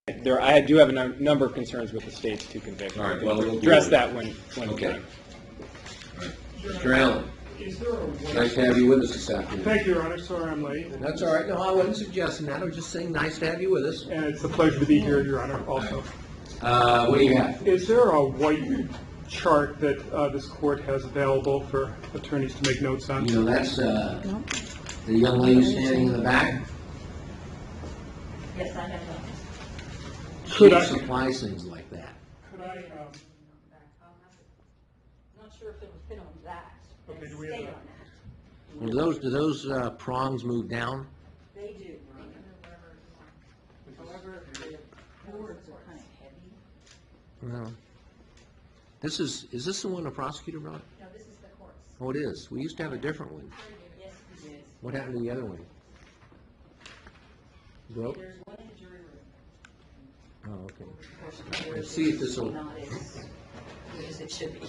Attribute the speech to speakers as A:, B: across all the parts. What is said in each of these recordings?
A: I do have a number of concerns with the state's two convictions.
B: All right, well, we'll
A: address that when
B: Okay.
A: done.
B: Mr. Allen,
C: Is there a way?
B: nice to have you with us this afternoon.
C: Thank you, Your Honor. Sorry I'm late.
B: That's all right. No, I wasn't suggesting that. I was just saying nice to have you with us.
C: And it's a pleasure to be here, Your Honor, also.
B: What do you have?
C: Is there a white chart that this court has available for attorneys to make notes on?
B: You know, that's the young lady standing in the back.
D: Yes, I have one.
C: Could
B: She
C: I-
B: supplies things like that.
C: Could I,
D: I'm not sure if it would fit on that.
C: Okay,
D: and
C: do we have
D: stay
C: that?
D: on that.
B: Do those prongs move down?
D: They do. However, the boards are kind of heavy.
B: No. Is this the one the prosecutor brought?
D: No, this is the court's.
B: Oh, it is. We used to have a different one.
D: Yes, it is.
B: What happened to the other one? Broke?
D: There's one in the jury room.
B: Oh, okay.
D: Of course, the
B: Let's see if this will.
D: not as good as it should be.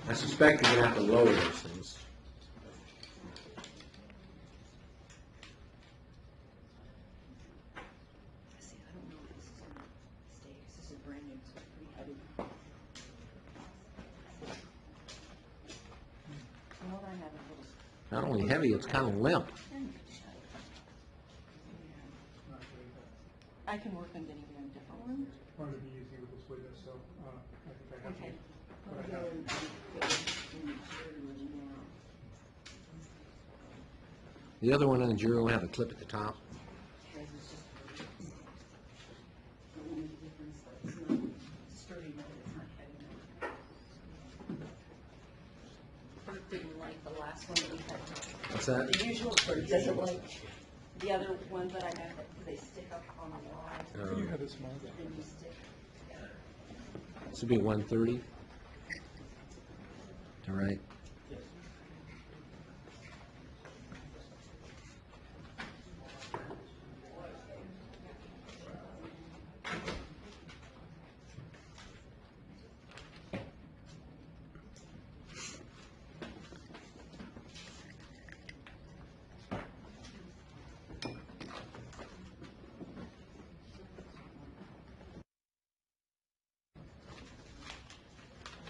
B: I suspect you're gonna have to lower those things.
D: See, I don't know if this is going to stay, 'cause this is brand new, so it's pretty heavy. And what I have is a little.
B: Not only heavy, it's kind of limp.
D: I can work on getting you a different one.
C: wanted to be easy with this witness, so I think I have
D: Okay.
C: to.
D: I'll go and put it in the jury room now.
B: The other one in the jury will have a clip at the top.
D: This is just. The only difference is it's not sturdy, but it's not heavy. Kurt didn't like the last one that we had.
B: What's that?
D: The usual Kurt doesn't like the other ones that I have, because they stick up on the wall.
C: You have a small guy.
D: And you stick together.
B: This would be 130. All right.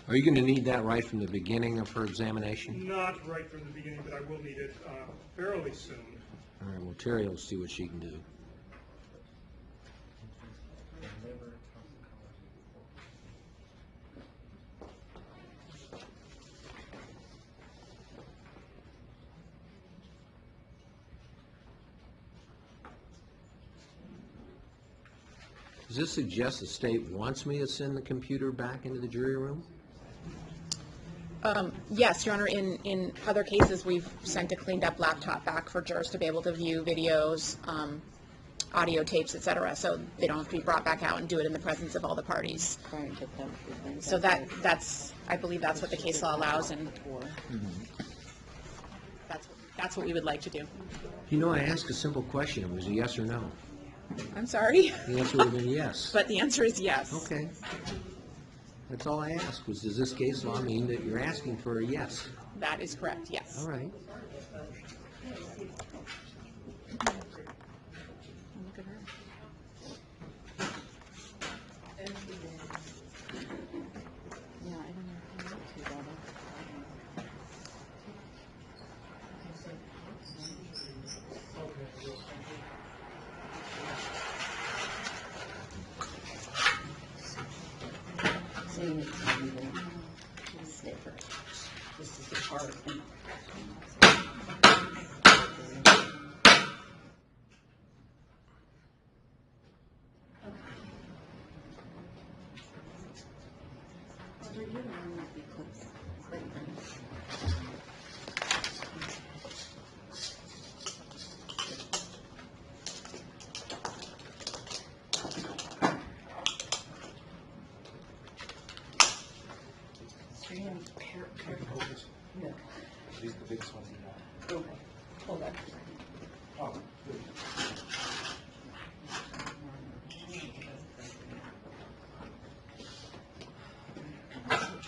B: Are you going to need that right from the beginning of her examination?
C: Not right from the beginning, but I will need it fairly soon.
B: All right, well, Terry will see what she can do. Does this suggest the state wants me to send the computer back into the jury room?
E: Yes, Your Honor, in other cases, we've sent a cleaned-up laptop back for jurors to be able to view videos, audio tapes, et cetera, so they don't have to be brought back out and do it in the presence of all the parties. So that's, I believe that's what the case law allows, and that's what we would like to do.
B: You know, I asked a simple question. It was a yes or no.
E: I'm sorry,
B: The answer would have been yes.
E: but the answer is yes.
B: Okay. That's all I asked, was does this case law mean that you're asking for a yes?
E: That is correct, yes.
B: All right.
E: Look at her. Yeah, I don't know how to, Barbara.
D: Saying it's even stiffer. This is the part. Yeah.
C: These are the biggest ones you have.
D: Okay. Hold on.
C: Oh, good.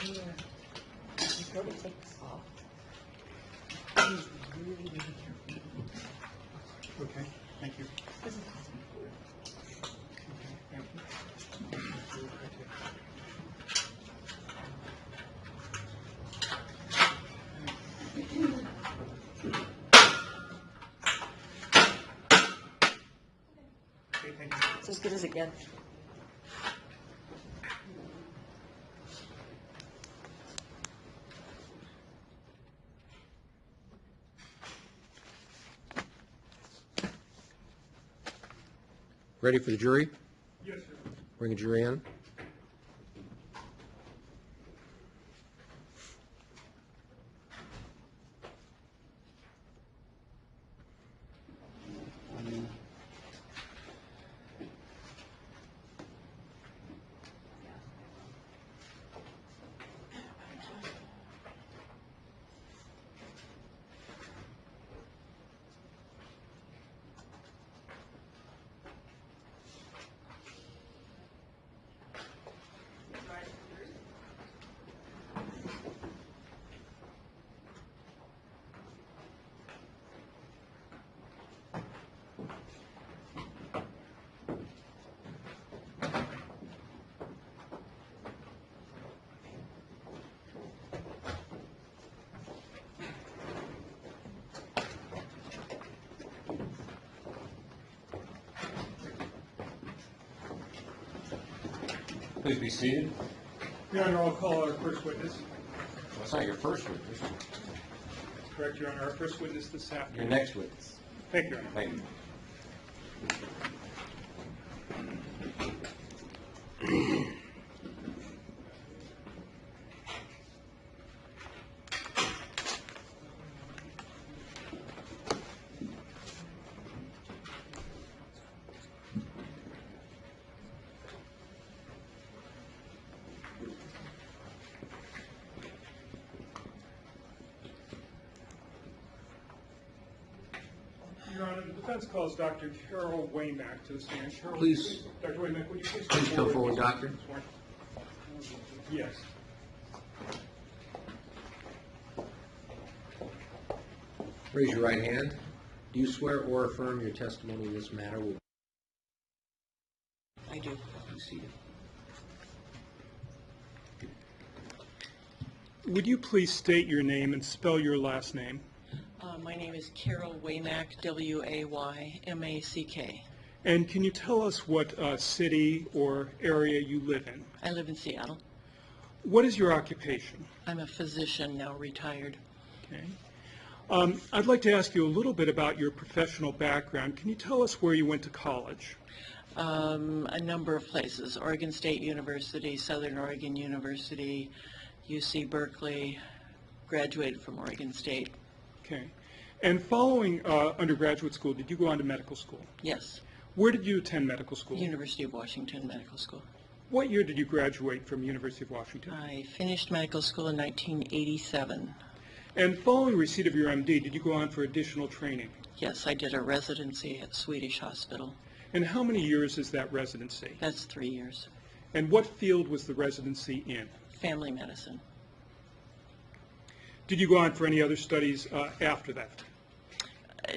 D: You go to take this off. Please be really, really careful.
C: Okay, thank you.
D: This is
C: Okay, thank you.
D: It's as good as it gets.
B: Ready for the jury?
C: Yes, sir.
B: Bring a jury in.
F: Please be seated.
C: Your Honor, I'll call our first witness.
F: That's not your first witness.
C: Correct, Your Honor. Our first witness this
F: Your
C: afternoon.
F: next witness.
C: Thank you, Your Honor.
F: Thank you.
C: Your Honor, the defense calls Dr. Carol Waymack to the stand. Carol,
B: Please.
C: Dr. Waymack, would you please
B: Please come forward, doctor.
C: Yes.
B: Raise your right hand. Do you swear or affirm your testimony in this matter will
D: I do.
B: be seated?
C: Would you please state your name and spell your last name?
G: My name is Carol Waymack, W-A-Y-M-A-C-K.
C: And can you tell us what city or area you live in?
G: I live in Seattle.
C: What is your occupation?
G: I'm a physician, now retired.
C: Okay. I'd like to ask you a little bit about your professional background. Can you tell us where you went to college?
G: A number of places, Oregon State University, Southern Oregon University, UC Berkeley, graduated from Oregon State.
C: Okay. And following undergraduate school, did you go on to medical school?
G: Yes,
C: Where did you attend medical school?
G: University of Washington Medical School.
C: What year did you graduate from University of Washington?
G: I finished medical school in 1987.
C: And following receipt of your MD, did you go on for additional training?
G: Yes, I did a residency at Swedish Hospital.
C: And how many years is that residency?
G: That's 3 years.
C: And what field was the residency in?
G: Family medicine.
C: Did you go on for any other studies after that?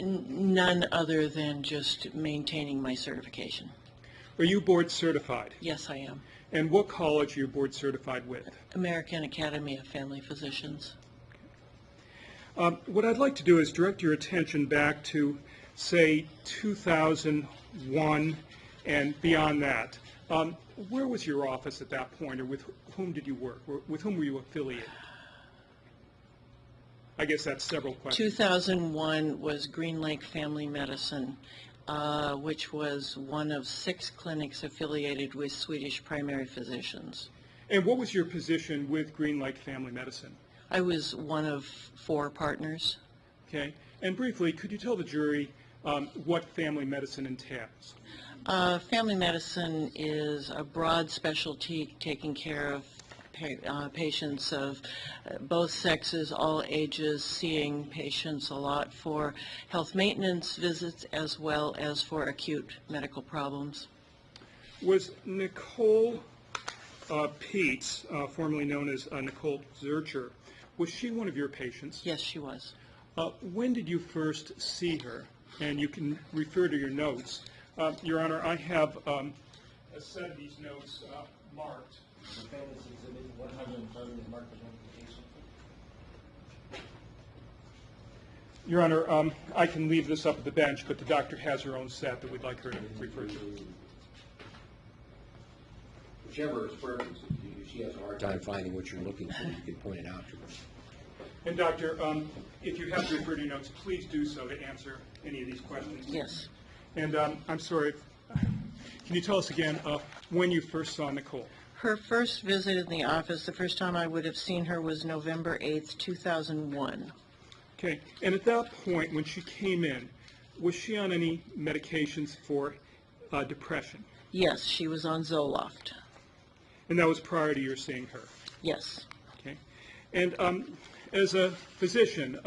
G: None other than just maintaining my certification.
C: Are you board certified?
G: Yes, I am.
C: And what college are you board certified with?
G: American Academy of Family Physicians.
C: What I'd like to do is direct your attention back to, say, 2001 and beyond that. Where was your office at that point, or with whom did you work? With whom were you affiliated? I guess that's several questions.
G: 2001 was Green Lake Family Medicine, which was one of 6 clinics affiliated with Swedish primary physicians.
C: And what was your position with Green Lake Family Medicine?
G: I was one of 4 partners.
C: Okay. And briefly, could you tell the jury what family medicine entails?
G: Family medicine is a broad specialty taking care of patients of both sexes, all ages, seeing patients a lot for health maintenance visits as well as for acute medical problems.
C: Was Nicole Pietz, formerly known as Nicole Zurcher, was she one of your patients?
G: Yes, she was.
C: When did you first see her? And you can refer to your notes. Your Honor, I have a set of these notes marked.
F: Defendant's Exhibit 130 is marked as notification.
C: Your Honor, I can leave this up at the bench, but the doctor has her own set that we'd like her to refer to.
B: Whichever is preference, if she has a hard time finding what you're looking for, you can point it out to her.
C: And Doctor, if you have to refer to your notes, please do so to answer any of these questions.
G: Yes.
C: And I'm sorry, can you tell us again when you first saw Nicole?
G: Her first visit in the office, the first time I would have seen her was November 8th, 2001.
C: Okay, and at that point, when she came in, was she on any medications for depression?
G: Yes, she was on Zoloft.
C: And that was prior to your seeing her?
G: Yes.
C: Okay. And as a physician,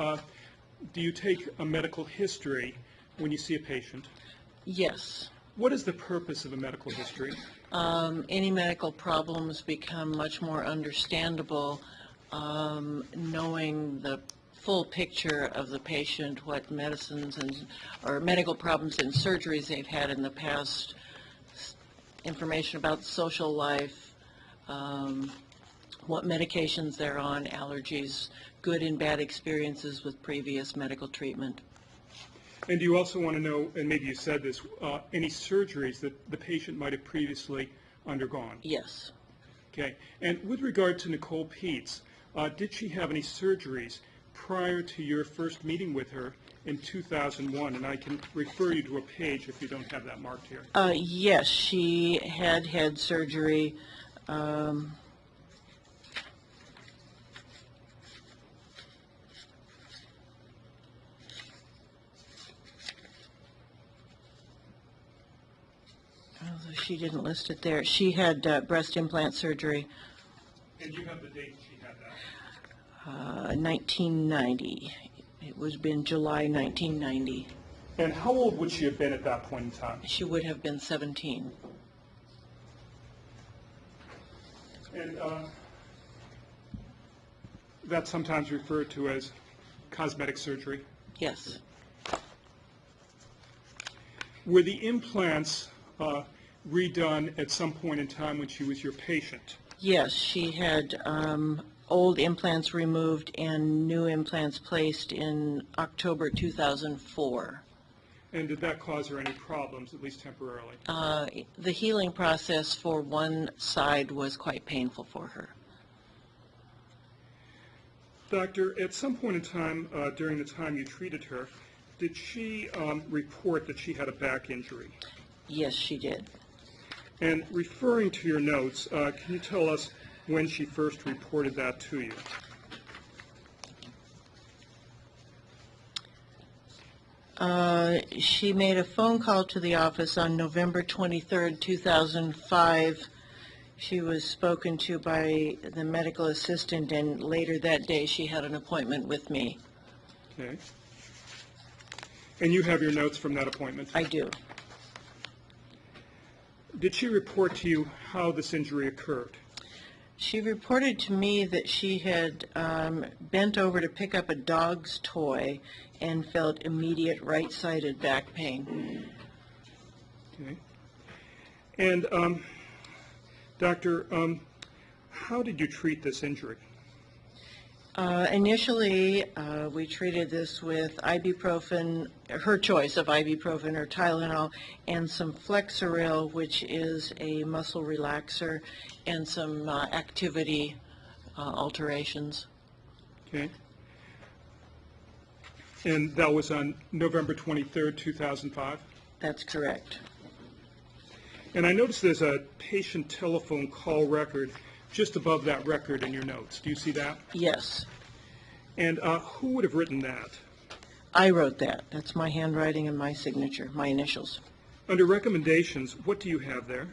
C: do you take a medical history when you see a patient?
G: Yes.
C: What is the purpose of a medical history?
G: Any medical problems become much more understandable knowing the full picture of the patient, what medicines or medical problems and surgeries they've had in the past, information about social life, what medications they're on, allergies, good and bad experiences with previous medical treatment.
C: And do you also want to know, and maybe you said this, any surgeries that the patient might have previously undergone?
G: Yes.
C: Okay. And with regard to Nicole Pietz, did she have any surgeries prior to your first meeting with her in 2001? And I can refer you to a page if you don't have that marked here.
G: Yes, she had surgery. She didn't list it there. She had breast implant surgery,
C: And you have the date she had that?
G: 1990. It was been July 1990.
C: And how old would she have been at that point in time?
G: She would have been 17.
C: And that's sometimes referred to as cosmetic surgery.
G: Yes.
C: Were the implants redone at some point in time when she was your patient?
G: Yes, she had old implants removed and new implants placed in October 2004.
C: And did that cause her any problems, at least temporarily?
G: The healing process for one side was quite painful for her.
C: Doctor, at some point in time during the time you treated her, did she report that she had a back injury?
G: Yes, she did.
C: And referring to your notes, can you tell us when she first reported that to you?
G: She made a phone call to the office on November 23rd, 2005. She was spoken to by the medical assistant, and later that day she had an appointment with me.
C: Okay. And you have your notes from that appointment?
G: I do.
C: Did she report to you how this injury occurred?
G: She reported to me that she had bent over to pick up a dog's toy and felt immediate right-sided back pain.
C: Okay. And, Doctor, how did you treat this injury?
G: Initially, we treated this with ibuprofen, her choice of ibuprofen or Tylenol, and some Flexeril, which is a muscle relaxer, and some activity alterations.
C: Okay. And that was on November 23rd, 2005?
G: That's correct.
C: And I noticed there's a patient telephone call record just above that record in your notes. Do you see that?
G: Yes.
C: And who would have written that?
G: I wrote that. That's my handwriting and my signature, my initials.
C: Under recommendations, what do you have there?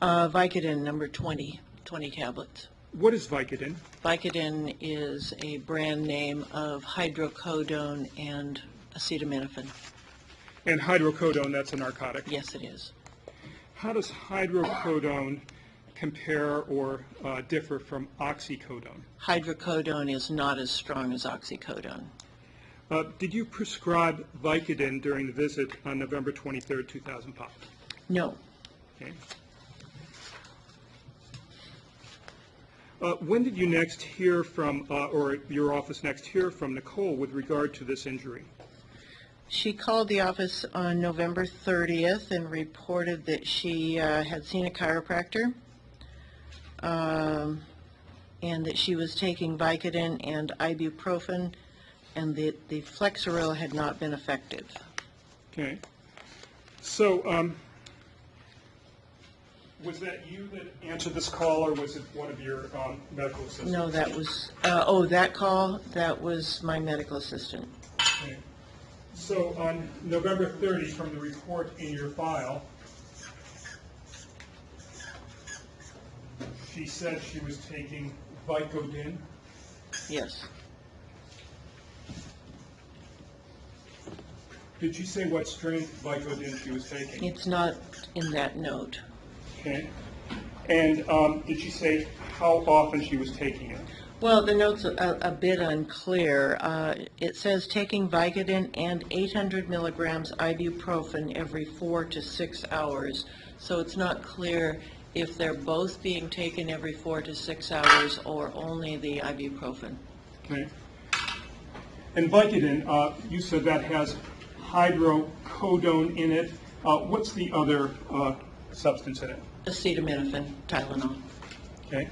G: Vicodin, number 20 tablets.
C: What is Vicodin?
G: Vicodin is a brand name of hydrocodone and acetaminophen.
C: And hydrocodone, that's a narcotic.
G: Yes, it is.
C: How does hydrocodone compare or differ from oxycodone?
G: Hydrocodone is not as strong as oxycodone.
C: Did you prescribe Vicodin during the visit on November 23rd, 2005?
G: No.
C: Okay. When did you next hear from, or your office next hear from Nicole with regard to this injury?
G: She called the office on November 30th and reported that she had seen a chiropractor, and that she was taking Vicodin and ibuprofen, and that the Flexeril had not been effective.
C: Okay. So, was that you that answered this call, or was it one of your medical assistants?
G: No, that was, that call, that was my medical assistant.
C: Okay. So on November 30, from the report in your file, she said she was taking Vicodin.
G: Yes.
C: Did she say what strength Vicodin she was taking?
G: It's not in that note.
C: Okay. And did she say how often she was taking it?
G: Well, the note's a bit unclear. It says taking Vicodin and 800 milligrams ibuprofen every 4 to 6 hours. So it's not clear if they're both being taken every 4 to 6 hours or only the ibuprofen.
C: Okay. And Vicodin, you said that has hydrocodone in it. What's the other substance in it?
G: Acetaminophen, Tylenol.
C: Okay.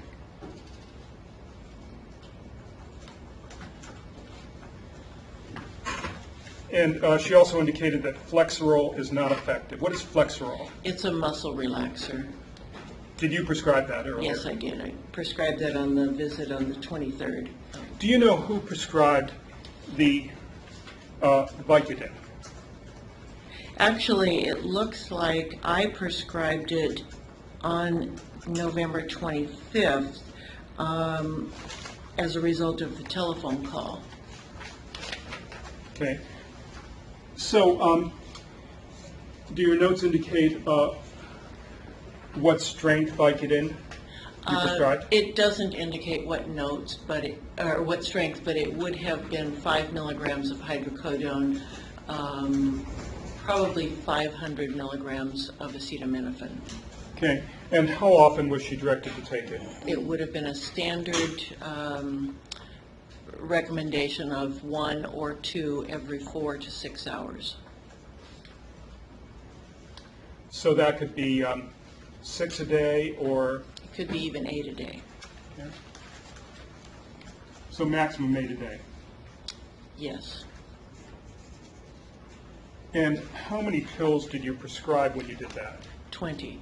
C: And she also indicated that Flexeril is not effective. What is Flexeril?
G: It's a muscle relaxer.
C: Did you prescribe that earlier?
G: Yes, I did. I prescribed that on the visit on the 23rd.
C: Do you know who prescribed the Vicodin?
G: Actually, it looks like I prescribed it on November 25th as a result of the telephone call.
C: Okay. So, do your notes indicate what strength Vicodin you prescribed?
G: It doesn't indicate what notes, but or what strength, but it would have been 5 milligrams of hydrocodone, probably 500 milligrams of acetaminophen.
C: Okay. And how often was she directed to take it?
G: It would have been a standard recommendation of 1 or 2 every 4 to 6 hours.
C: So that could be 6 a day, or
G: It could be even 8 a day.
C: okay. So maximum 8 a day.
G: Yes.
C: And how many pills did you prescribe when you did that?
G: 20.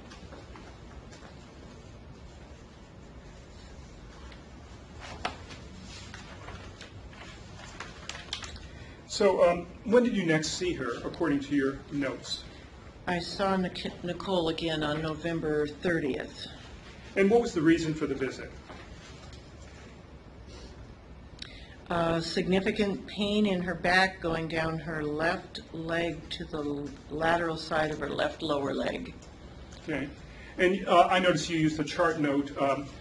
C: So when did you next see her, according to your notes?
G: I saw Nicole again on November 30th.
C: And what was the reason for the visit?
G: Significant pain in her back going down her left leg to the lateral side of her left lower leg.
C: Okay. And I noticed you used the chart note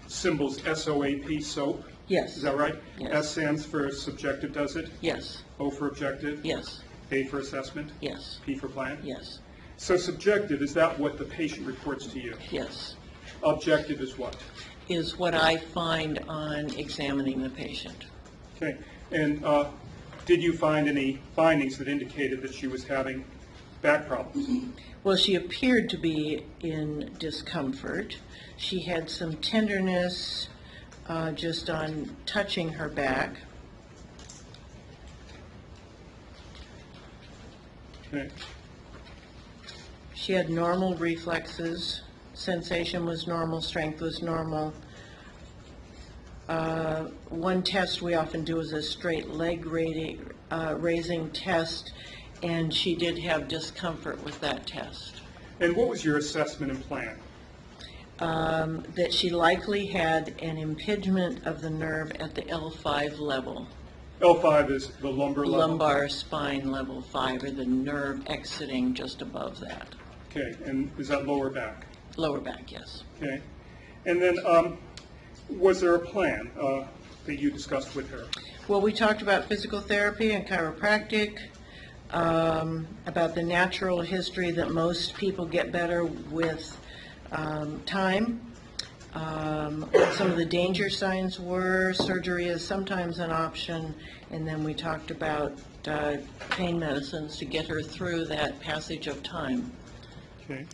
C: symbols SOAP, SOAP.
G: Yes.
C: Is that right?
G: Yes.
C: S stands for subjective, does it?
G: Yes.
C: O for objective?
G: Yes.
C: A for assessment?
G: Yes.
C: P for plan?
G: Yes.
C: So subjective, is that what the patient reports to you?
G: Yes.
C: Objective is what?
G: Is what I find on examining the patient.
C: Okay. And did you find any findings that indicated that she was having back problems?
G: Well, she appeared to be in discomfort. She had some tenderness just on touching her back.
C: Okay.
G: She had normal reflexes. Sensation was normal, strength was normal. One test we often do is a straight leg raising test, and she did have discomfort with that test.
C: And what was your assessment and plan?
G: That she likely had an impingement of the nerve at the L5 level.
C: L5 is the lumbar level?
G: Lumbar spine level 5, or the nerve exiting just above that.
C: Okay. And is that lower back?
G: Lower back, yes.
C: Okay. And then was there a plan that you discussed with her?
G: Well, we talked about physical therapy and chiropractic, about the natural history that most people get better with time, what some of the danger signs were. Surgery is sometimes an option, and then we talked about pain medicines to get her through that passage of time.
C: Okay.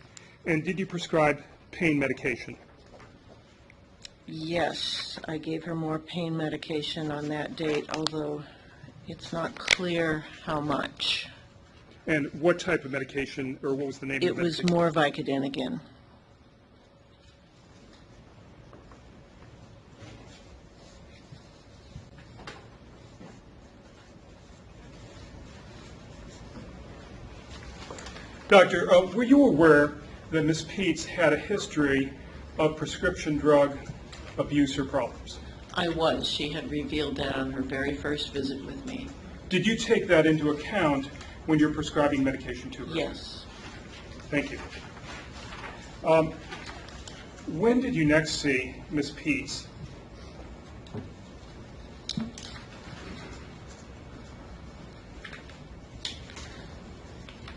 C: And did you prescribe pain medication?
G: Yes, I gave her more pain medication on that date, although it's not clear how much.
C: And what type of medication, or what was the name of
G: It
C: the
G: was
C: medication?
G: more Vicodin again.
C: Doctor, were you aware that Ms. Pietz had a history of prescription drug abuse or problems?
G: I was. She had revealed that on her very first visit with me.
C: Did you take that into account when you're prescribing medication to her?
G: Yes.
C: Thank you. When did you next see Ms. Pietz?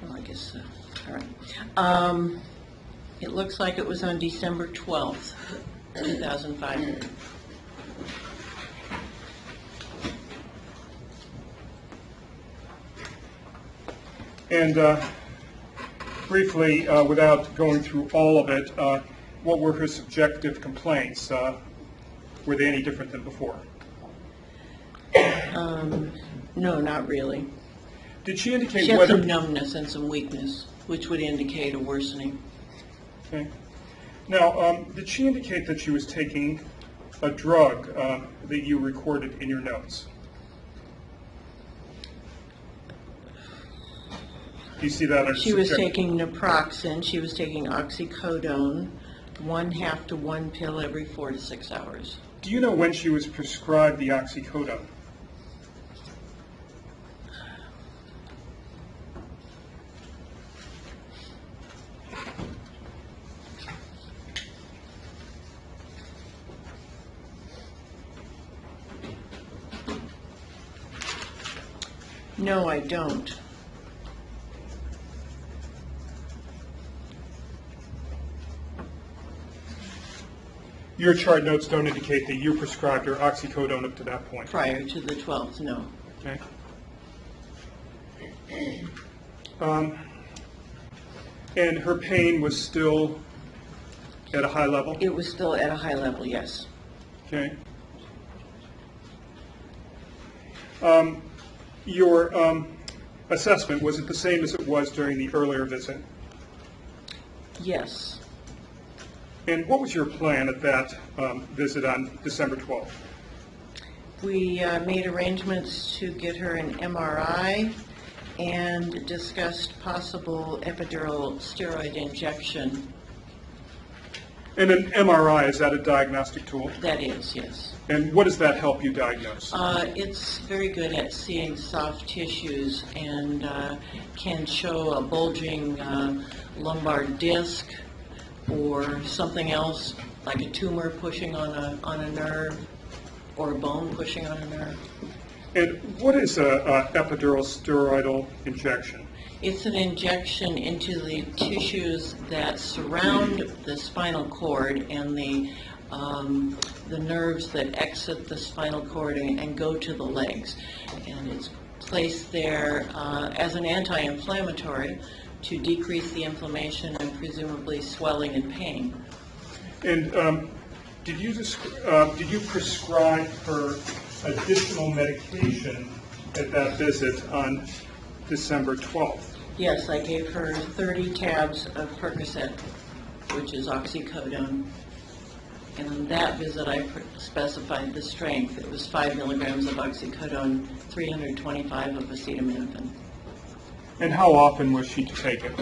G: Well, I guess so. All right. It looks like it was on December 12th, 2005.
C: And briefly, without going through all of it, what were her subjective complaints? Were they any different than before?
G: No, not really.
C: Did she indicate
G: She had
C: whether...
G: some numbness and some weakness, which would indicate a worsening.
C: Okay. Now, did she indicate that she was taking a drug that you recorded in your notes? Do you see that under
G: She was
C: subjective?
G: taking naproxen, she was taking oxycodone, 1/2 to 1 pill every 4 to 6 hours.
C: Do you know when she was prescribed the oxycodone?
G: No, I don't.
C: Your chart notes don't indicate that you prescribed her oxycodone up to that point.
G: Prior to the 12th, no.
C: Okay. And her pain was still at a high level?
G: It was still at a high level, yes.
C: Okay. Your assessment, was it the same as it was during the earlier visit?
G: Yes.
C: And what was your plan at that visit on December 12th?
G: We made arrangements to get her an MRI and discussed possible epidural steroid injection.
C: And an MRI, is that a diagnostic tool?
G: That is, yes.
C: And what does that help you diagnose?
G: It's very good at seeing soft tissues and can show a bulging lumbar disc or something else like a tumor pushing on a nerve or a bone pushing on a nerve.
C: And what is a epidural steroidal injection?
G: It's an injection into the tissues that surround the spinal cord and the nerves that exit the spinal cord and go to the legs. And it's placed there as an anti-inflammatory to decrease the inflammation and presumably swelling and pain.
C: And did you prescribe her additional medication at that visit on December 12th?
G: Yes, I gave her 30 tabs of Percocet, which is oxycodone. And on that visit, I specified the strength. It was 5 milligrams of oxycodone, 325 of acetaminophen.
C: And how often was she to take it?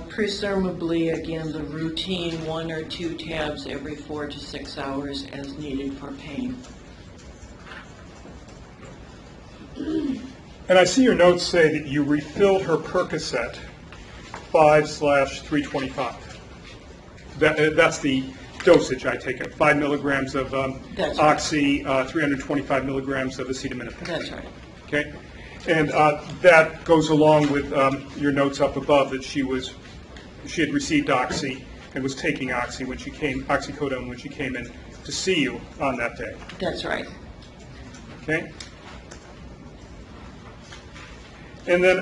G: Presumably, again, the routine 1 or 2 tabs every 4 to 6 hours as needed for pain.
C: And I see your notes say that you refilled her Percocet 5/325. That's the dosage, I take it. 5 milligrams of
G: That's right.
C: oxy, 325 milligrams of acetaminophen.
G: That's right.
C: Okay? And that goes along with your notes up above that she had received oxy and was taking oxycodone when she came in to see you on that day.
G: That's right.
C: Okay? And then,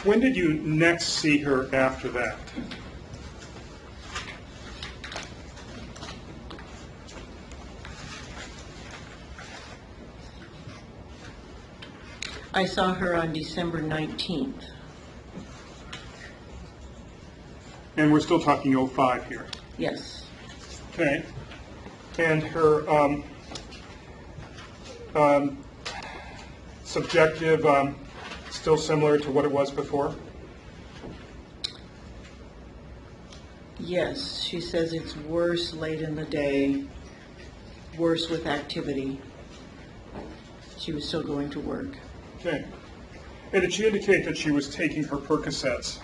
C: when did you next see her after that?
G: I saw her on December 19th.
C: And we're still talking '05 here.
G: Yes.
C: Okay. And her subjective, still similar to what it was before?
G: Yes, she says it's worse late in the day, worse with activity. She was still going to work.
C: Okay. And did she indicate that she was taking her Percocets?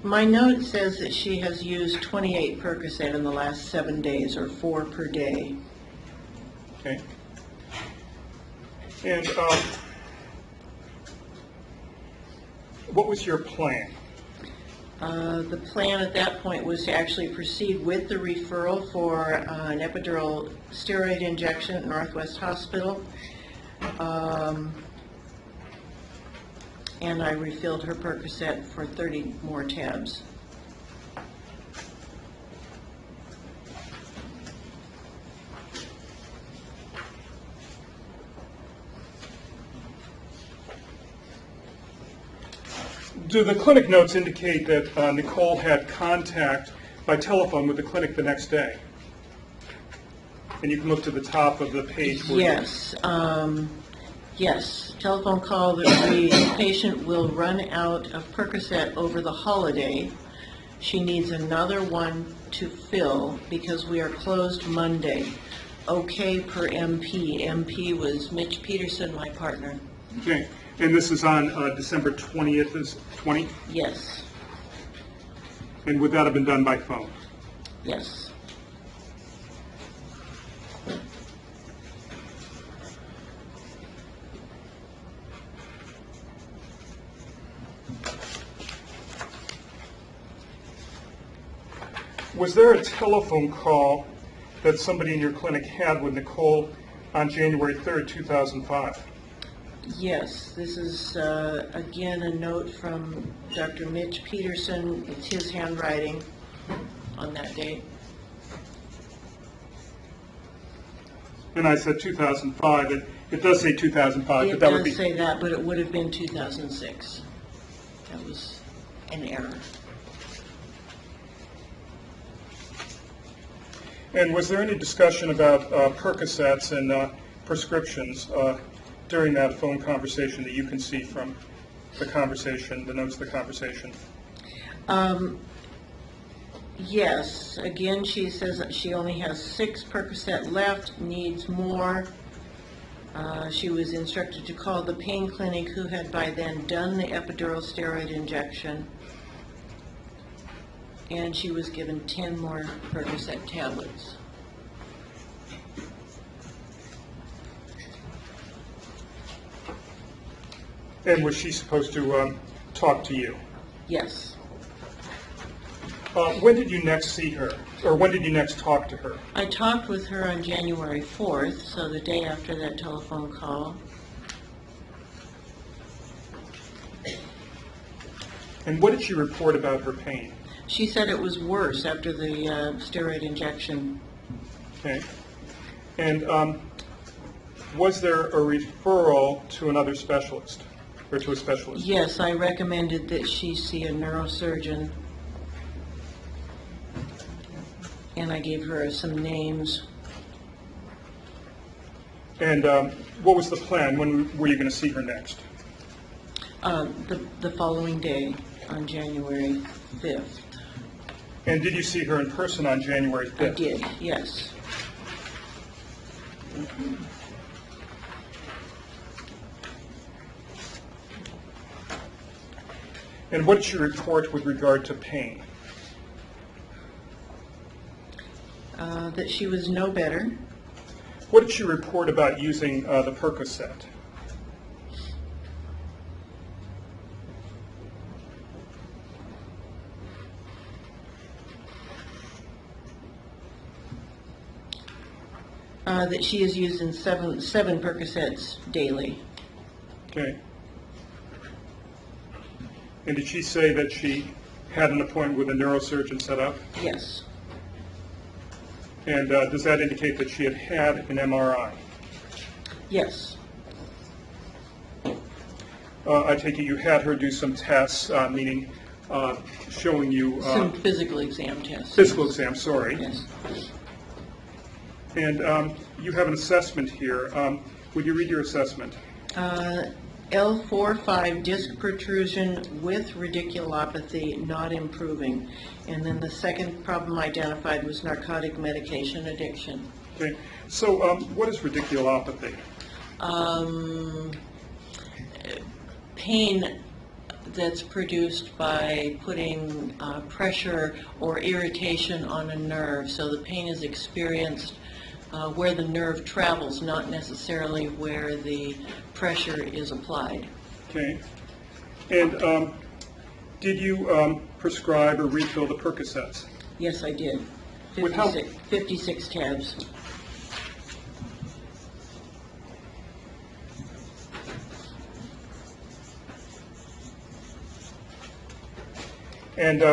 G: My note says that she has used 28 Percocet in the last 7 days, or 4 per day.
C: Okay. And what was your plan?
G: The plan at that point was to actually proceed with the referral for an epidural steroid injection at Northwest Hospital. And I refilled her Percocet for 30 more tabs.
C: Do the clinic notes indicate that Nicole had contact by telephone with the clinic the next day? And you can look to the top of the page.
G: Yes, yes. Telephone call that the patient will run out of Percocet over the holiday. She needs another one to fill because we are closed Monday. Okay per MP. MP was Mitch Peterson, my partner.
C: Okay. And this is on December 20th, is 20?
G: Yes,
C: And would that have been done by phone?
G: yes.
C: Was there a telephone call that somebody in your clinic had with Nicole on January 3rd, 2005?
G: Yes, this is, again, a note from Dr. Mitch Peterson. It's his handwriting on that date.
C: And I said 2005. It does say 2005, but that would
G: It
C: be...
G: does say that, but it would have been 2006. That was an error.
C: And was there any discussion about Percocets and prescriptions during that phone conversation that you can see from the conversation, the notes of the conversation?
G: Yes, again, she says that she only has 6 Percocet left, needs more. She was instructed to call the pain clinic, who had by then done the epidural steroid injection. And she was given 10 more Percocet tablets.
C: And was she supposed to talk to you?
G: Yes.
C: When did you next see her, or when did you next talk to her?
G: I talked with her on January 4th, so the day after that telephone call.
C: And what did she report about her pain?
G: She said it was worse after the steroid injection.
C: Okay. And was there a referral to another specialist, or to a specialist?
G: Yes, I recommended that she see a neurosurgeon, and I gave her some names.
C: And what was the plan? When were you going to see her next?
G: The following day, on January 5th.
C: And did you see her in person on January 5th?
G: I did, yes.
C: And what did she report with regard to pain?
G: That she was no better.
C: What did she report about using the Percocet?
G: That she is using seven Percocets daily.
C: Okay. And did she say that she had an appointment with a neurosurgeon set up?
G: Yes.
C: And does that indicate that she had had an MRI?
G: Yes.
C: I take it you had her do some tests, meaning showing you
G: Some physical exam tests.
C: physical exam, sorry.
G: Yes.
C: And you have an assessment here. Would you read your assessment?
G: L4-5 disc protrusion with radiculopathy not improving. And then the second problem identified was narcotic medication addiction.
C: Okay. So what is radiculopathy?
G: Pain that's produced by putting pressure or irritation on a nerve. So the pain is experienced where the nerve travels, not necessarily where the pressure is applied.
C: Okay. And did you prescribe or refill the Percocets?
G: Yes, I did.
C: With how-
G: 56 tabs.
C: And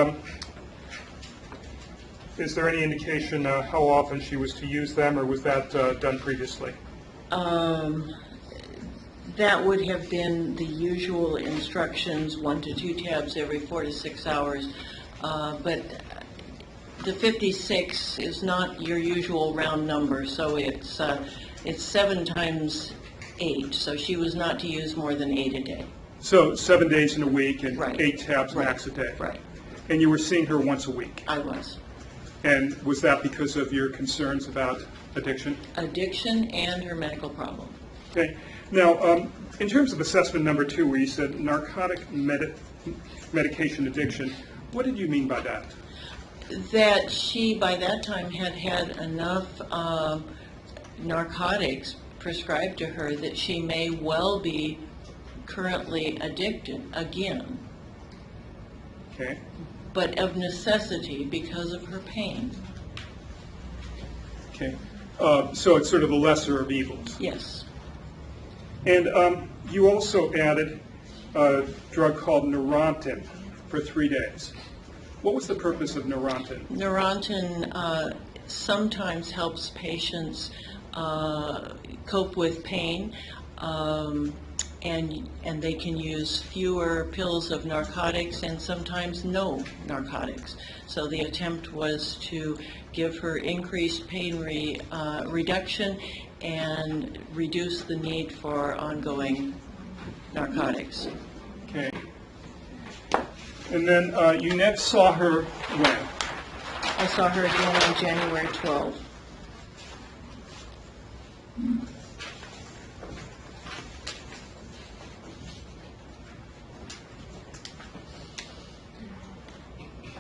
C: is there any indication how often she was to use them, or was that done previously?
G: That would have been the usual instructions, 1 to 2 tabs every 4 to 6 hours. But the 56 is not your usual round number, so it's 7 times 8. So she was not to use more than 8 a day.
C: So 7 days in a week and
G: Right.
C: 8 tabs
G: Right.
C: max a day?
G: Right.
C: And you were seeing her once a week?
G: I was.
C: And was that because of your concerns about addiction?
G: Addiction and her medical problem.
C: Okay. Now, in terms of assessment number 2, where you said narcotic medication addiction, what did you mean by that?
G: That she, by that time, had had enough narcotics prescribed to her that she may well be currently addicted again,
C: Okay.
G: but of necessity because of her pain.
C: Okay. So it's sort of the lesser of evils.
G: Yes.
C: And you also added a drug called Neurontin for 3 days. What was the purpose of Neurontin?
G: Neurontin sometimes helps patients cope with pain, and they can use fewer pills of narcotics and sometimes no narcotics. So the attempt was to give her increased pain reduction and reduce the need for ongoing narcotics.
C: Okay. And then you next saw her when?
G: I saw her again on January 12th.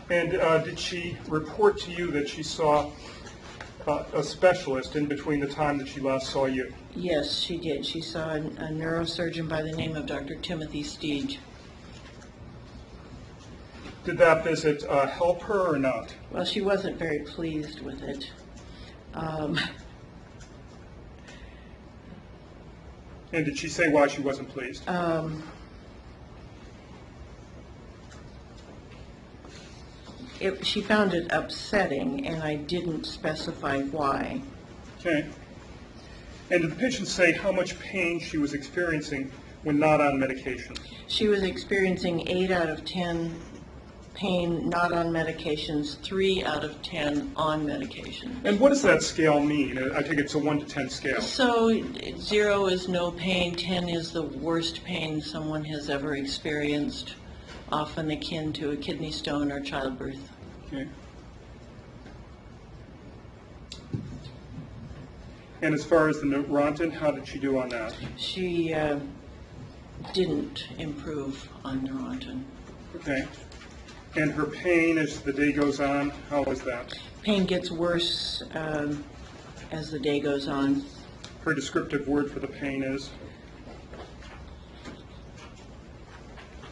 C: And did she report to you that she saw a specialist in between the time that she last saw you?
G: Yes, she did. She saw a neurosurgeon by the name of Dr. Timothy Steege.
C: Did that visit help her or not?
G: Well, she wasn't very pleased with it.
C: And did she say why she wasn't pleased?
G: She found it upsetting, and I didn't specify why.
C: Okay. And did the patient say how much pain she was experiencing when not on medication?
G: She was experiencing 8 out of 10 pain not on medications, 3 out of 10 on medication.
C: And what does that scale mean? I think it's a 1 to 10 scale.
G: So 0 is no pain, 10 is the worst pain someone has ever experienced, often akin to a kidney stone or childbirth.
C: Okay. And as far as the Neurontin, how did she do on that?
G: She didn't improve on Neurontin.
C: Okay. And her pain as the day goes on, how was that?
G: Pain gets worse as the day goes on.
C: Her descriptive word for the pain is?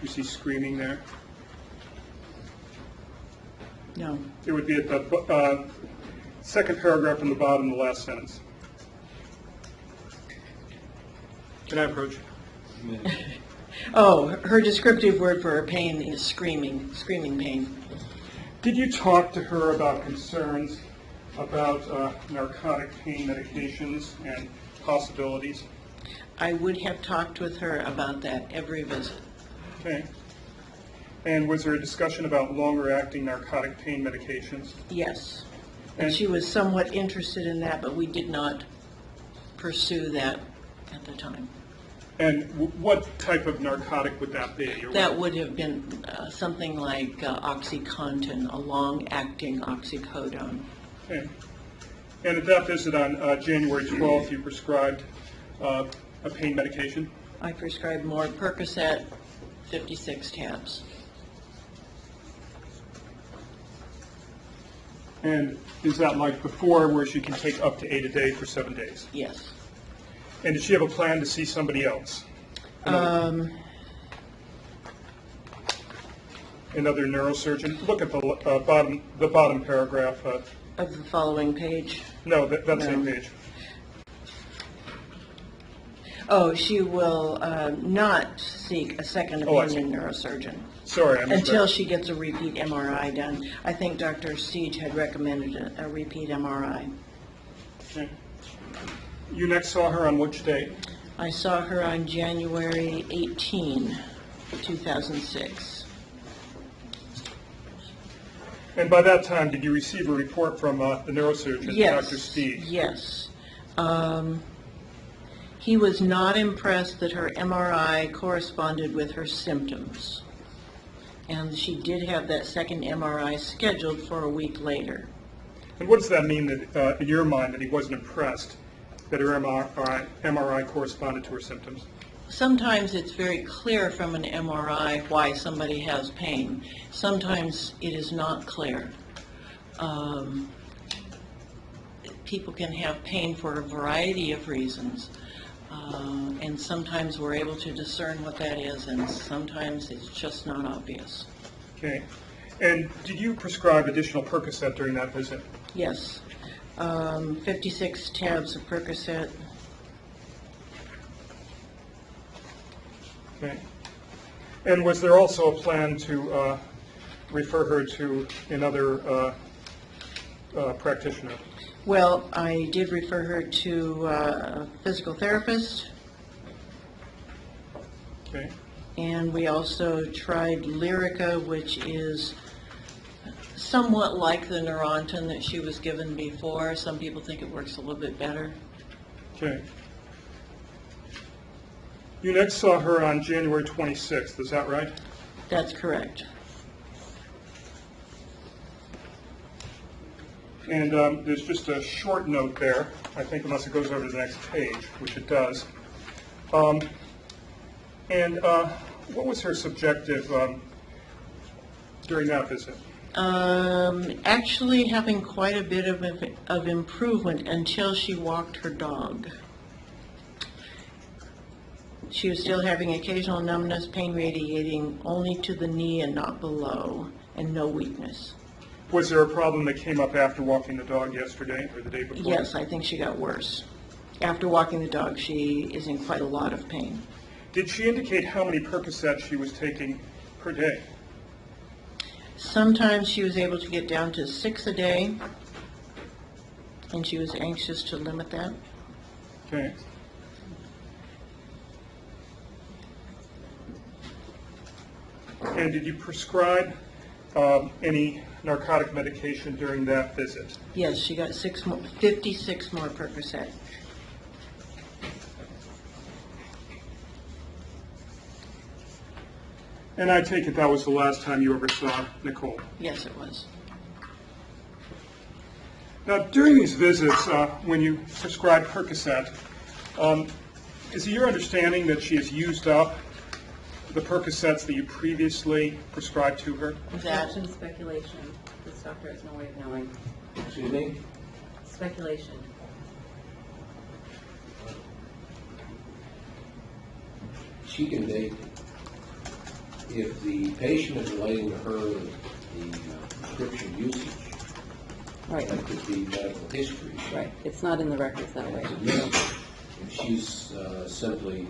C: You see screaming there?
G: No.
C: It would be at the second paragraph from the bottom of the last sentence. Can I approach?
G: Oh, her descriptive word for her pain is screaming pain.
C: Did you talk to her about concerns about narcotic pain medications and possibilities?
G: I would have talked with her about that every visit.
C: Okay. And was there a discussion about longer-acting narcotic pain medications?
G: Yes. And
C: And-
G: she was somewhat interested in that, but we did not pursue that at the time.
C: And what type of narcotic would that be? Or
G: That would have been something like OxyContin, a long-acting oxycodone.
C: Okay. And at that visit on January 12th, you prescribed a pain medication?
G: I prescribed more Percocet, 56 tabs.
C: And is that like before, where she can take up to 8 a day for 7 days?
G: Yes.
C: And did she have a plan to see somebody else? Another neurosurgeon? Look at the bottom paragraph.
G: Of the following page.
C: No, that same
G: No.
C: page.
G: Oh, she will not seek a second
C: Oh, I see.
G: opinion neurosurgeon
C: Sorry, I missed
G: until
C: that.
G: she gets a repeat MRI done. I think Dr. Siege had recommended a repeat MRI.
C: Okay. You next saw her on which date?
G: I saw her on January 18, 2006.
C: And by that time, did you receive a report from the neurosurgeon,
G: Yes.
C: Dr. Steve?
G: Yes. He was not impressed that her MRI corresponded with her symptoms. And she did have that second MRI scheduled for a week later.
C: And what does that mean that, in your mind, that he wasn't impressed that her MRI corresponded to her symptoms?
G: Sometimes it's very clear from an MRI why somebody has pain. Sometimes it is not clear. People can have pain for a variety of reasons. And sometimes we're able to discern what that is, and sometimes it's just not obvious.
C: Okay. And did you prescribe additional Percocet during that visit?
G: Yes. 56 tabs of Percocet.
C: Okay. And was there also a plan to refer her to another practitioner?
G: Well, I did refer her to a physical therapist,
C: Okay.
G: and we also tried Lyrica, which is somewhat like the Neurontin that she was given before. Some people think it works a little bit better.
C: Okay. You next saw her on January 26th, is that right?
G: That's correct.
C: And there's just a short note there, I think, unless it goes over to the next page, which it does. And what was her subjective during that visit?
G: Actually having quite a bit of improvement until she walked her dog. She was still having occasional numbness, pain radiating only to the knee and not below, and no weakness.
C: Was there a problem that came up after walking the dog yesterday or the day before?
G: Yes, I think she got worse. After walking the dog, she is in quite a lot of pain.
C: Did she indicate how many Percocets she was taking per day?
G: Sometimes she was able to get down to 6 a day, and she was anxious to limit that.
C: Okay. And did you prescribe any narcotic medication during that visit?
G: Yes, she got 56 more Percocet.
C: And I take it that was the last time you ever saw Nicole.
G: Yes, it was.
C: Now, during these visits, when you prescribe Percocet, is it your understanding that she has used up the Percocets that you previously prescribed to her?
G: That,
D: That's speculation. This doctor has no way of knowing.
B: Excuse me?
D: Speculation.
B: She can date, if the patient is relating to her the prescription usage,
D: Right,
B: that could be medical history.
D: right. It's not in the records that way.
B: It's admissible. If she's simply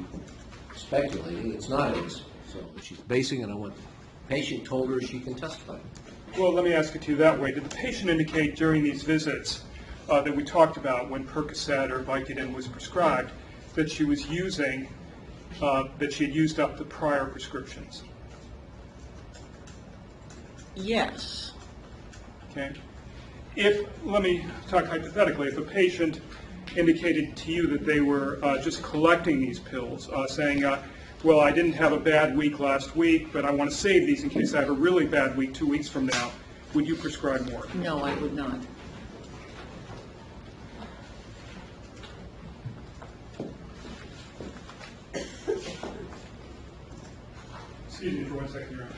B: speculating, it's not evidence. So if she's basing it on what the patient told her, she can testify.
C: Well, let me ask it to you that way. Did the patient indicate during these visits that we talked about when Percocet or Vicodin was prescribed that she was using, that she had used up the prior prescriptions?
G: Yes.
C: Okay? Let me talk hypothetically, if a patient indicated to you that they were just collecting these pills, saying, well, I didn't have a bad week last week, but I want to save these in case I have a really bad week 2 weeks from now, would you prescribe more?
G: No, I would not.
C: Excuse me for 1 second, Your Honor.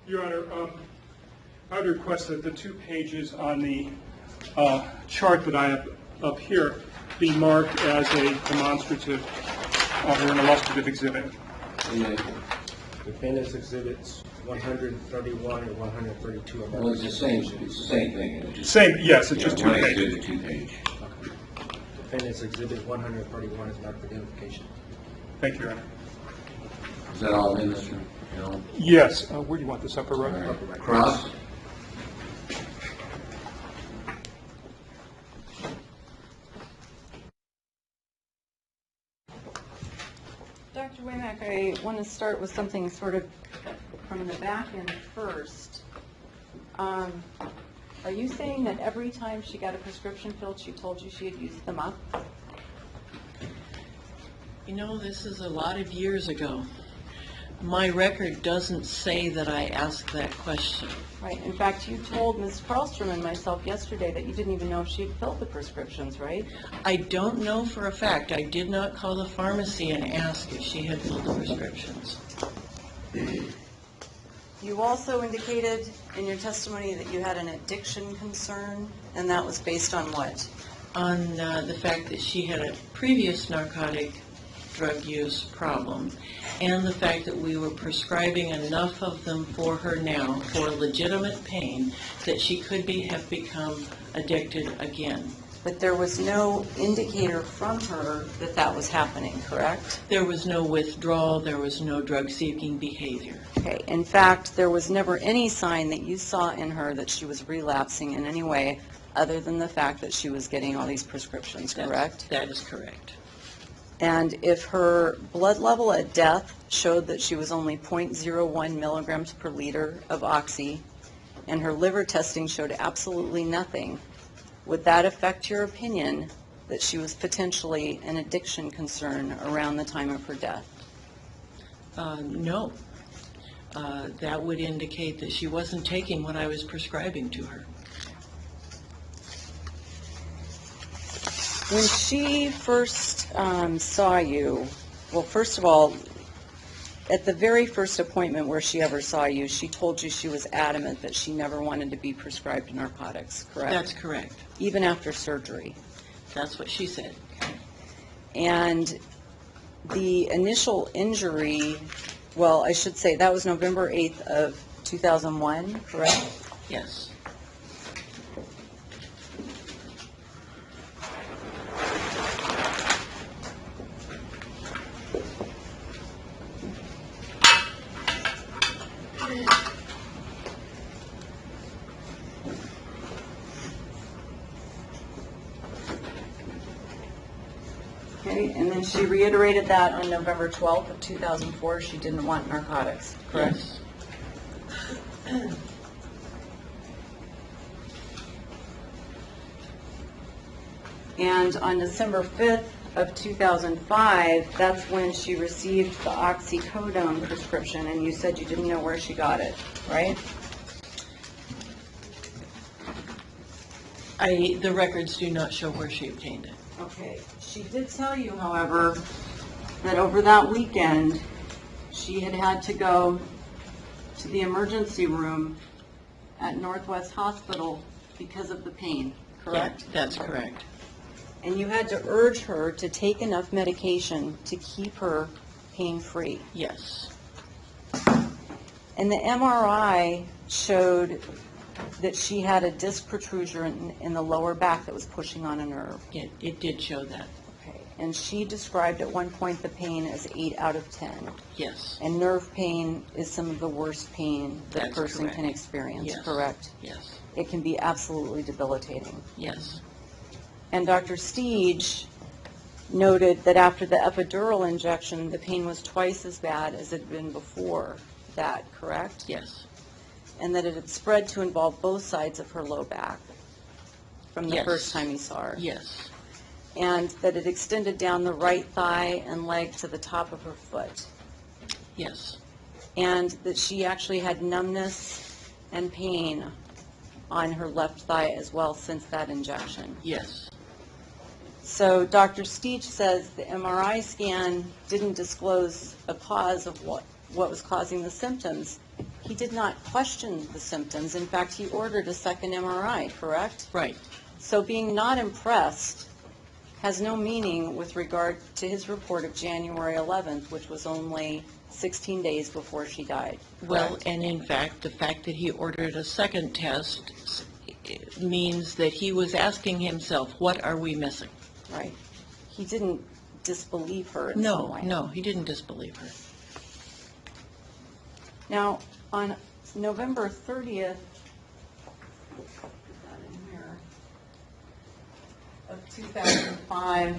C: Your Honor, I would request that the 2 pages on the chart that I have up here be marked as a demonstrative or an illustrative exhibit.
A: Defendant's exhibits 131 and 132 of
B: Well, it's the same thing. It's just-
C: Same, yes, it's just 2
B: one
C: pages.
B: exhibit, 2-page.
A: Defendant's exhibit 131 is marked for identification.
C: Thank you, Your Honor.
B: Is that all in, Mr. Hill?
C: Yes, where do you want this, upper right?
B: All right. Cross?
D: Dr. Waymack, I want to start with something sort of from the back end first. Are you saying that every time she got a prescription filled, she told you she had used them up?
G: You know, this is a lot of years ago. My record doesn't say that I asked that question.
D: Right. In fact, you told Ms. Carlstrom and myself yesterday that you didn't even know if she had filled the prescriptions, right?
G: I don't know for a fact. I did not call the pharmacy and ask if she had filled the prescriptions.
D: You also indicated in your testimony that you had an addiction concern, and that was based on what?
G: On the fact that she had a previous narcotic drug use problem, and the fact that we were prescribing enough of them for her now for legitimate pain that she could have become addicted again.
D: But there was no indicator from her that that was happening, correct?
G: There was no withdrawal, there was no drug-seeking behavior.
D: Okay. In fact, there was never any sign that you saw in her that she was relapsing in any way other than the fact that she was getting all these prescriptions, correct?
G: That is correct.
D: And if her blood level at death showed that she was only 0.01 milligrams per liter of oxy, and her liver testing showed absolutely nothing, would that affect your opinion that she was potentially an addiction concern around the time of her death?
G: No. That would indicate that she wasn't taking what I was prescribing to her.
D: When she first saw you, well, first of all, at the very first appointment where she ever saw you, she told you she was adamant that she never wanted to be prescribed narcotics, correct?
G: That's correct.
D: Even after surgery.
G: That's what she said.
D: And the initial injury, well, I should say that was November 8th of 2001, correct?
G: Yes.
D: Okay, and then she reiterated that on November 12th of 2004, she didn't want narcotics, correct?
G: Yes.
D: And on December 5th of 2005, that's when she received the oxycodone prescription, and you said you didn't know where she got it, right?
G: The records do not show where she obtained it.
D: Okay. She did tell you, however, that over that weekend, she had to go to the emergency room at Northwest Hospital because of the pain, correct?
G: That's correct.
D: And you had to urge her to take enough medication to keep her pain-free.
G: Yes.
D: And the MRI showed that she had a disc protrusion in the lower back that was pushing on a nerve.
G: It did show that.
D: Okay. And she described at one point the pain as 8 out of 10.
G: Yes.
D: And nerve pain is some of the worst pain that a
G: That's
D: person
G: correct.
D: can experience,
G: Yes.
D: correct?
G: Yes.
D: It can be absolutely debilitating.
G: Yes.
D: And Dr. Steege noted that after the epidural injection, the pain was twice as bad as it had been before that, correct?
G: Yes.
D: And that it had spread to involve both sides of her low back from the
G: Yes.
D: first time he saw her.
G: Yes.
D: And that it extended down the right thigh and leg to the top of her foot.
G: Yes.
D: And that she actually had numbness and pain on her left thigh as well since that injection.
G: Yes.
D: So Dr. Steege says the MRI scan didn't disclose a cause of what was causing the symptoms. He did not question the symptoms. In fact, he ordered a second MRI, correct?
G: Right.
D: So being not impressed has no meaning with regard to his report of January 11th, which was only 16 days before she died.
G: Well,
D: correct?
G: and in fact, the fact that he ordered a second test means that he was asking himself, what are we missing?
D: Right. He didn't disbelieve her in some way.
G: No, he didn't disbelieve her.
D: Now, on November 30th, put that in here, of 2005,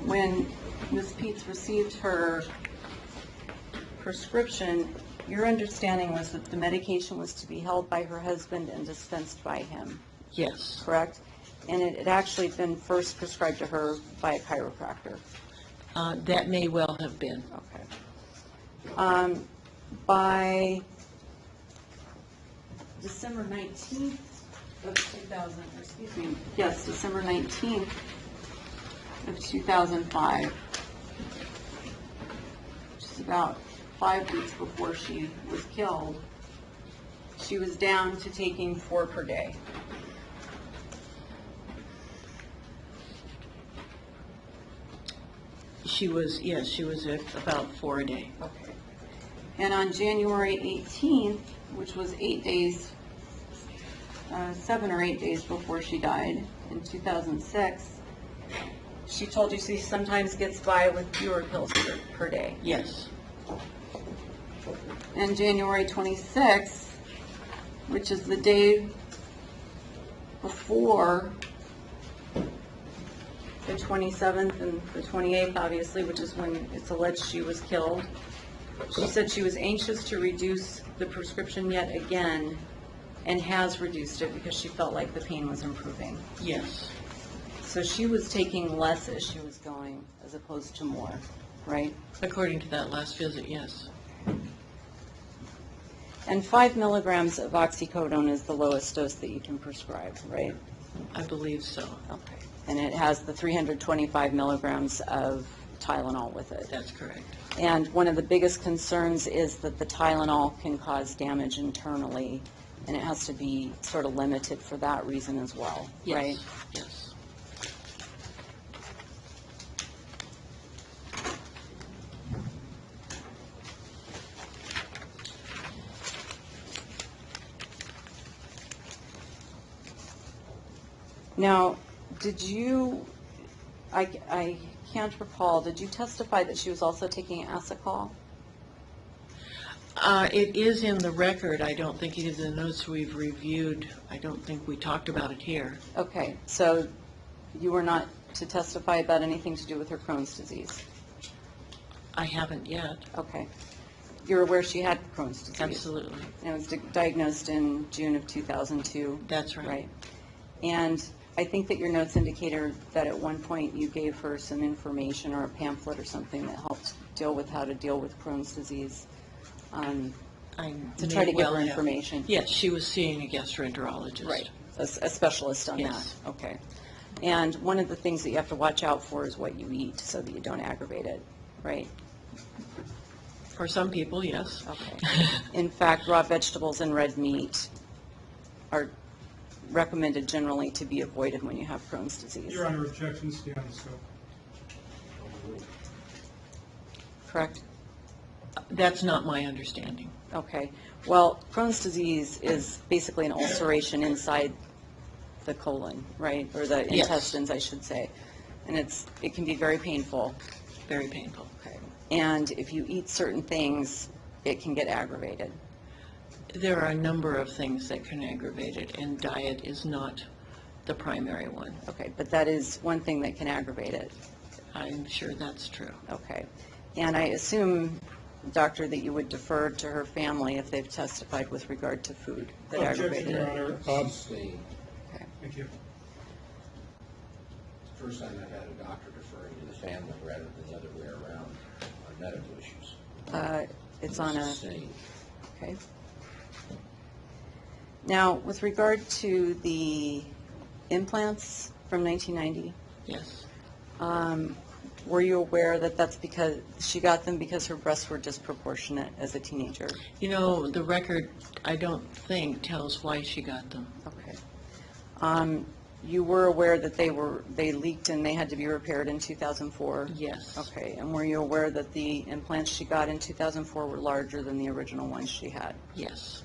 D: when Ms. Pietz received her prescription, your understanding was that the medication was to be held by her husband and dispensed by him,
G: Yes.
D: correct? And it had actually been first prescribed to her by a chiropractor.
G: That may well have been.
D: Okay. By December 19th of 2000, or excuse me, yes, December 19th of 2005, which is about 5 weeks before she was killed, she was down to taking 4 per day.
G: She was at about 4 a day.
D: Okay. And on January 18th, which was 8 days, 7 or 8 days before she died in 2006, she told you she sometimes gets by with fewer pills per day.
G: Yes.
D: And January 26th, which is the day before the 27th and the 28th, obviously, which is when it's alleged she was killed, she said she was anxious to reduce the prescription yet again and has reduced it because she felt like the pain was improving.
G: Yes.
D: So she was taking less as she was going as opposed to more, right?
G: According to that last visit, yes.
D: And 5 milligrams of oxycodone is the lowest dose that you can prescribe, right?
G: I believe so.
D: Okay. And it has the 325 milligrams of Tylenol with it.
G: That's correct.
D: And one of the biggest concerns is that the Tylenol can cause damage internally, and it has to be sort of limited for that reason as well,
G: Yes.
D: right?
G: Yes.
D: Now, did you, I can't recall, did you testify that she was also taking Asacol?
G: It is in the record. I don't think it is in the notes we've reviewed. I don't think we talked about it here.
D: Okay, so you were not to testify about anything to do with her Crohn's disease?
G: I haven't yet.
D: Okay. You're aware she had Crohn's disease?
G: Absolutely.
D: And it was diagnosed in June of 2002?
G: That's right.
D: Right. And I think that your notes indicated that at one point you gave her some information or a pamphlet or something that helped deal with how to deal with Crohn's disease,
G: I
D: to
G: may
D: try to give
G: well
D: her
G: have.
D: information.
G: Yes, she was seeing a gastroenterologist.
D: Right, a specialist on that.
G: Yes.
D: Okay. And one of the things that you have to watch out for is what you eat so that you don't aggravate it, right?
G: For some people, yes.
D: Okay. In fact, raw vegetables and red meat are recommended generally to be avoided when you have Crohn's disease.
C: Your Honor, objections stand so.
D: Correct?
G: That's not my understanding.
D: Okay. Well, Crohn's disease is basically an ulceration inside the colon, right? Or the
G: Yes.
D: intestines, I should say. And it can be very painful.
G: Very painful.
D: Okay. And if you eat certain things, it can get aggravated.
G: There are a number of things that can aggravate it, and diet is not the primary one.
D: Okay, but that is one thing that can aggravate it.
G: I'm sure that's true.
D: Okay. And I assume, Doctor, that you would defer to her family if they've testified with regard to food that
C: Objection,
D: aggravated
C: Your
D: it.
C: Honor.
B: Sustained.
D: Okay.
C: Thank you.
B: First time I've had a doctor deferring to the family rather than the other way around on medical issues.
D: It's on a,
B: Sustained.
D: okay. Now, with regard to the implants from 1990,
G: Yes.
D: were you aware that that's because she got them because her breasts were disproportionate as a teenager?
G: You know, the record, I don't think, tells why she got them.
D: Okay. You were aware that they leaked and they had to be repaired in 2004?
G: Yes.
D: Okay, and were you aware that the implants she got in 2004 were larger than the original ones she had?
G: Yes.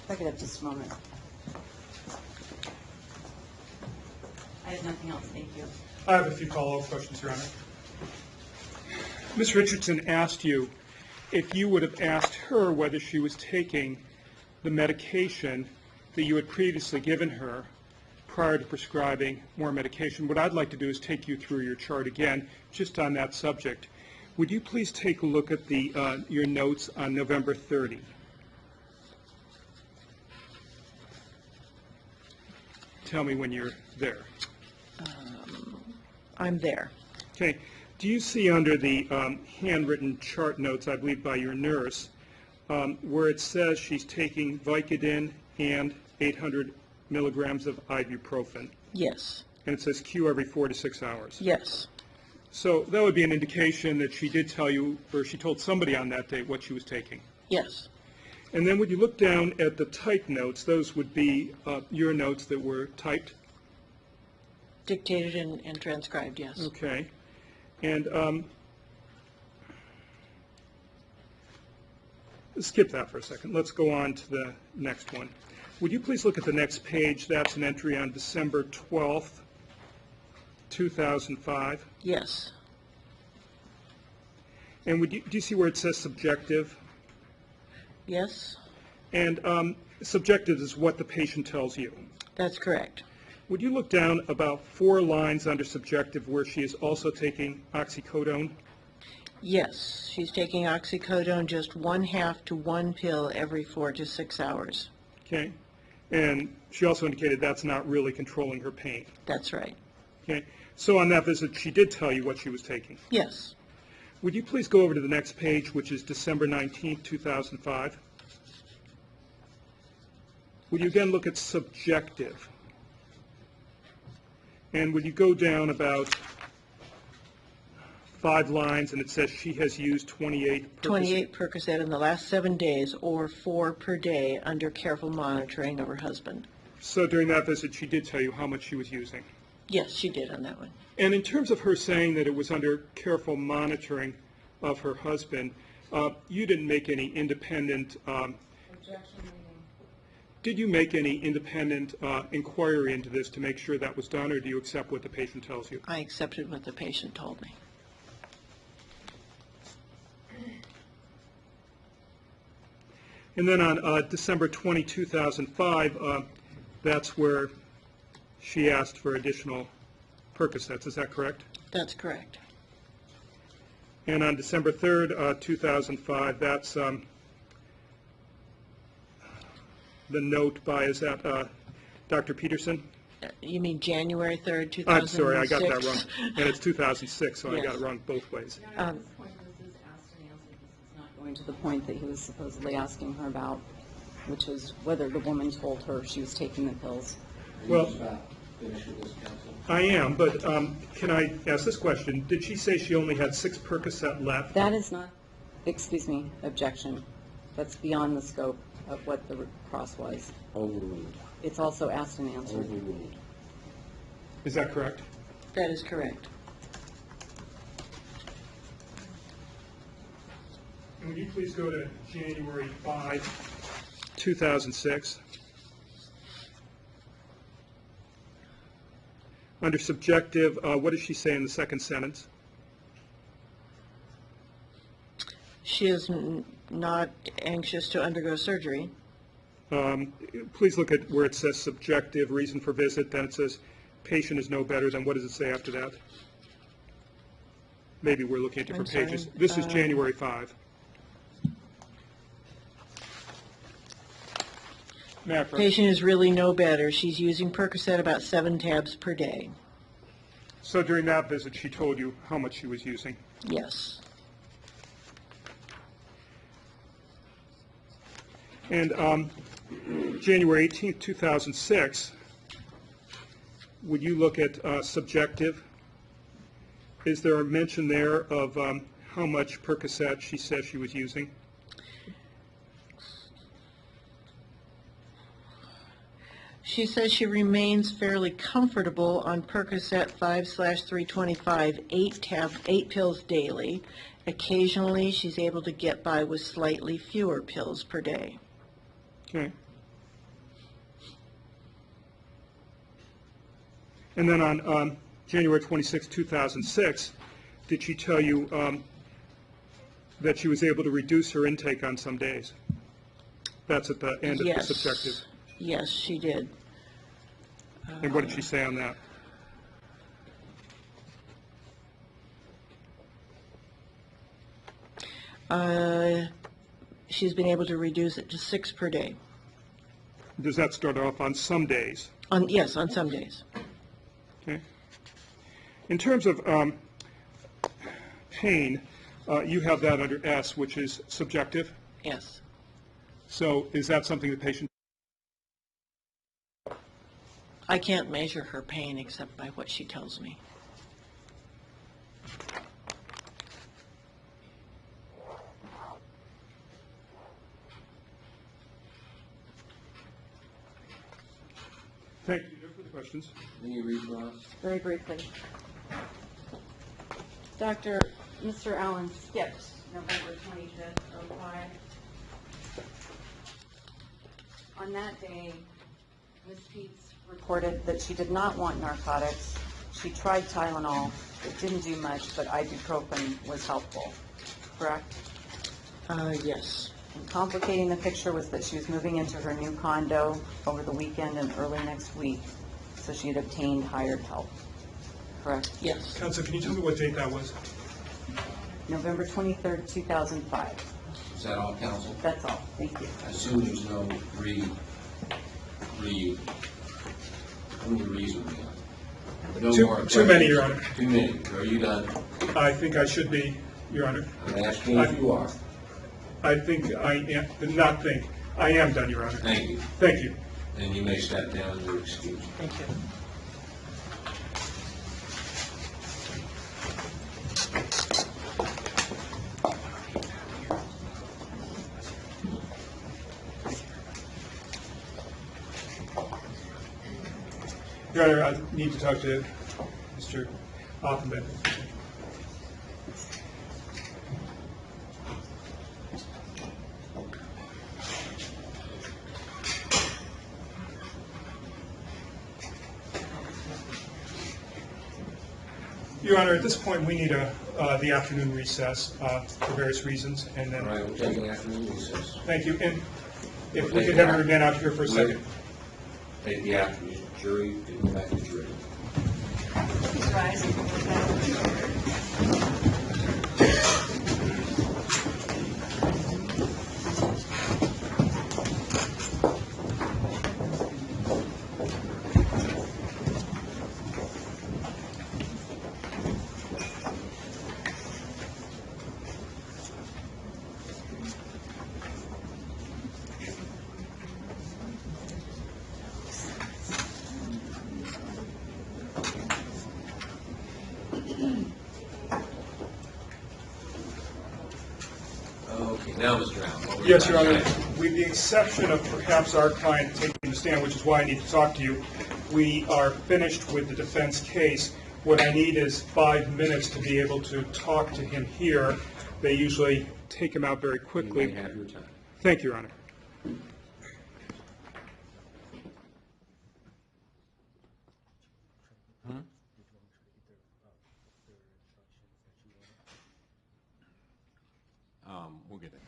D: If I could have just a moment. I have nothing else, thank you.
C: I have a few follow-up questions, Your Honor. Ms. Richardson asked you if you would have asked her whether she was taking the medication that you had previously given her prior to prescribing more medication. What I'd like to do is take you through your chart again, just on that subject. Would you please take a look at your notes on November 30? Tell me when you're there.
G: I'm there.
C: Okay. Do you see under the handwritten chart notes, I believe by your nurse, where it says she's taking Vicodin and 800 milligrams of ibuprofen?
G: Yes.
C: And it says Q every 4 to 6 hours.
G: Yes.
C: So that would be an indication that she did tell you, or she told somebody on that date what she was taking.
G: Yes.
C: And then when you look down at the typed notes, those would be your notes that were typed.
G: Dictated and transcribed, yes.
C: Okay. And skip that for a second. Let's go on to the next one. Would you please look at the next page? That's an entry on December 12th, 2005.
G: Yes.
C: And do you see where it says subjective?
G: Yes.
C: And subjective is what the patient tells you.
G: That's correct.
C: Would you look down about 4 lines under subjective where she is also taking oxycodone?
G: Yes. She's taking oxycodone just 1/2 to 1 pill every 4 to 6 hours.
C: Okay. And she also indicated that's not really controlling her pain.
G: That's right.
C: Okay. So on that visit, she did tell you what she was taking.
G: Yes.
C: Would you please go over to the next page, which is December 19th, 2005? Would you again look at subjective? And would you go down about 5 lines, and it says she has used 28 Percocet?
G: 28 Percocet in the last 7 days, or 4 per day under careful monitoring of her husband.
C: So during that visit, she did tell you how much she was using.
G: Yes, she did on that one.
C: And in terms of her saying that it was under careful monitoring of her husband, you didn't make any independent, did you make any independent inquiry into this to make sure that was done, or do you accept what the patient tells you?
G: I accepted what the patient told me.
C: And then on December 20, 2005, that's where she asked for additional Percocets, is that correct?
G: That's correct.
C: And on December 3rd, 2005, that's the note by, is that Dr. Peterson?
G: You mean January 3rd, 2006?
C: I'm sorry, I got that wrong. And it's 2006, so I
G: Yes.
C: got it wrong both ways.
D: At this point, this is asked and answered. This is not going to the point that he was supposedly asking her about, which is whether the woman told her she was taking the pills.
C: Well,
B: finish with this, counsel?
C: I am, but can I ask this question? Did she say she only had 6 Percocet left?
D: That is not, excuse me, objection. That's beyond the scope of what the cross was.
B: Overruled.
D: It's also asked and answered.
B: Overruled.
C: Is that correct?
G: That is correct.
C: And would you please go to January 5, 2006? Under subjective, what does she say in the second sentence?
G: She is not anxious to undergo surgery.
C: Please look at where it says subjective, reason for visit, then it says patient is no better, then what does it say after that? Maybe we're looking at different
G: I'm sorry.
C: pages. This is January 5. Macro.
G: Patient is really no better. She's using Percocet about 7 tabs per day.
C: So during that visit, she told you how much she was using.
G: Yes.
C: And January 18, 2006, would you look at subjective? Is there a mention there of how much Percocet she says she was using?
G: She says she remains fairly comfortable on Percocet 5/325, 8 pills daily. Occasionally, she's able to get by with slightly fewer pills per day.
C: Okay. And then on January 26, 2006, did she tell you that she was able to reduce her intake on some days? That's at the end of the
G: Yes.
C: subjective.
G: Yes, she did.
C: And what did she say on that?
G: She's been able to reduce it to 6 per day.
C: Does that start off on some days?
G: Yes, on some days.
C: Okay. In terms of pain, you have that under S, which is subjective.
G: Yes.
C: So is that something the patient?
G: I can't measure her pain except by what she tells me.
C: Thank you. No further questions.
B: Can you read, Ross?
D: Very briefly. Mr. Allen skipped November 25th, 05. On that day, Ms. Pietz reported that she did not want narcotics. She tried Tylenol. It didn't do much, but ibuprofen was helpful. Correct?
G: Yes.
D: And complicating the picture was that she was moving into her new condo over the weekend and early next week, so she had obtained hired help. Correct?
G: Yes.
C: Counsel, can you tell me what date that was?
D: November 23rd, 2005.
B: Is that all, counsel?
D: That's all. Thank you.
B: I assume there's no how many re's are we on? No
C: Too-
B: more
C: too many,
B: questions?
C: Your Honor.
B: Too many. Are you done?
C: I think I should be, Your Honor.
B: I'm asking if you are.
C: I think I am, not think, I am done, Your Honor.
B: Thank you.
C: Thank you.
B: And you may step down and excuse.
G: Thank you.
C: Your Honor, I need to talk to Mr. Offenbach. Your Honor, at this point, we need the afternoon recess for various reasons, and
B: All
C: then,
B: right, we're taking afternoon recess.
C: thank you. And if we could have you remain out here for a second.
B: Take the afternoon jury, get back to jury.
F: Okay, now, Mr. Allen. what were you
C: Yes, Your
F: about
C: Honor.
F: to say?
C: With the exception of perhaps our client taking the stand, which is why I need to talk to you, we are finished with the defense case. What I need is 5 minutes to be able to talk to him here. They usually take him out very
B: You
C: quickly.
B: may have your time.
C: Thank you, Your Honor.
F: We'll get it.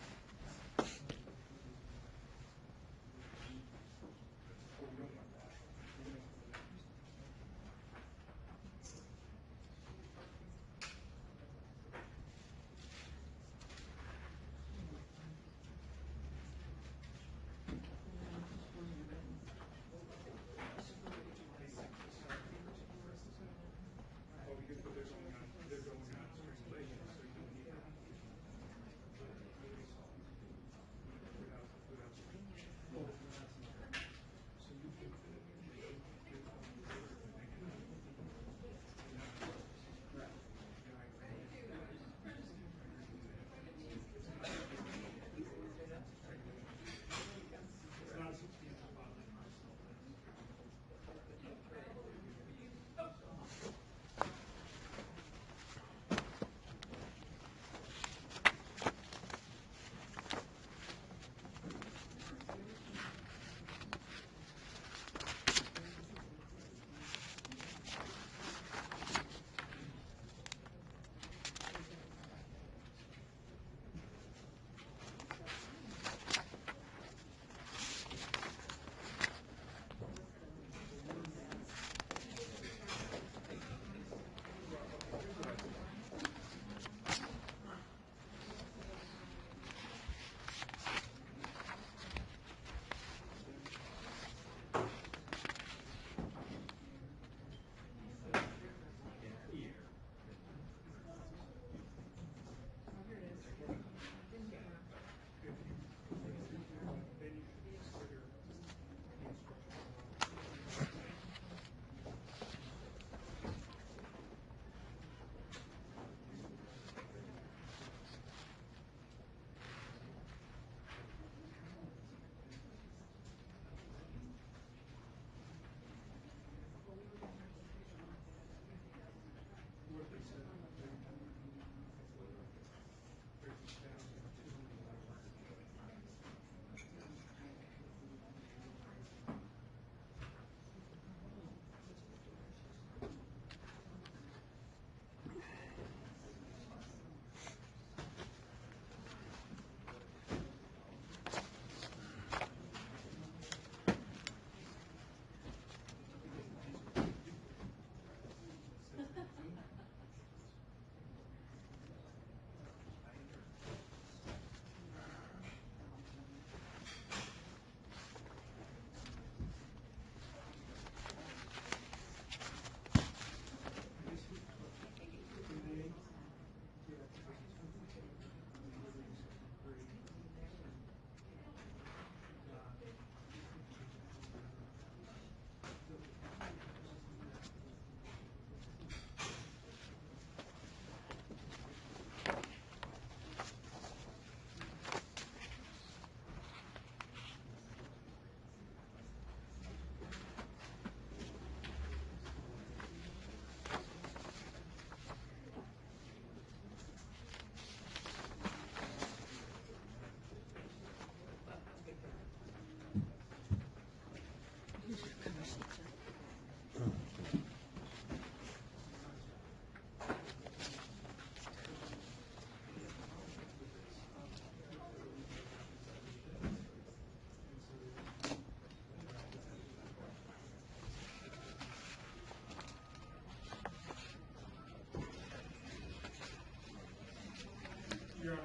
C: Your Honor,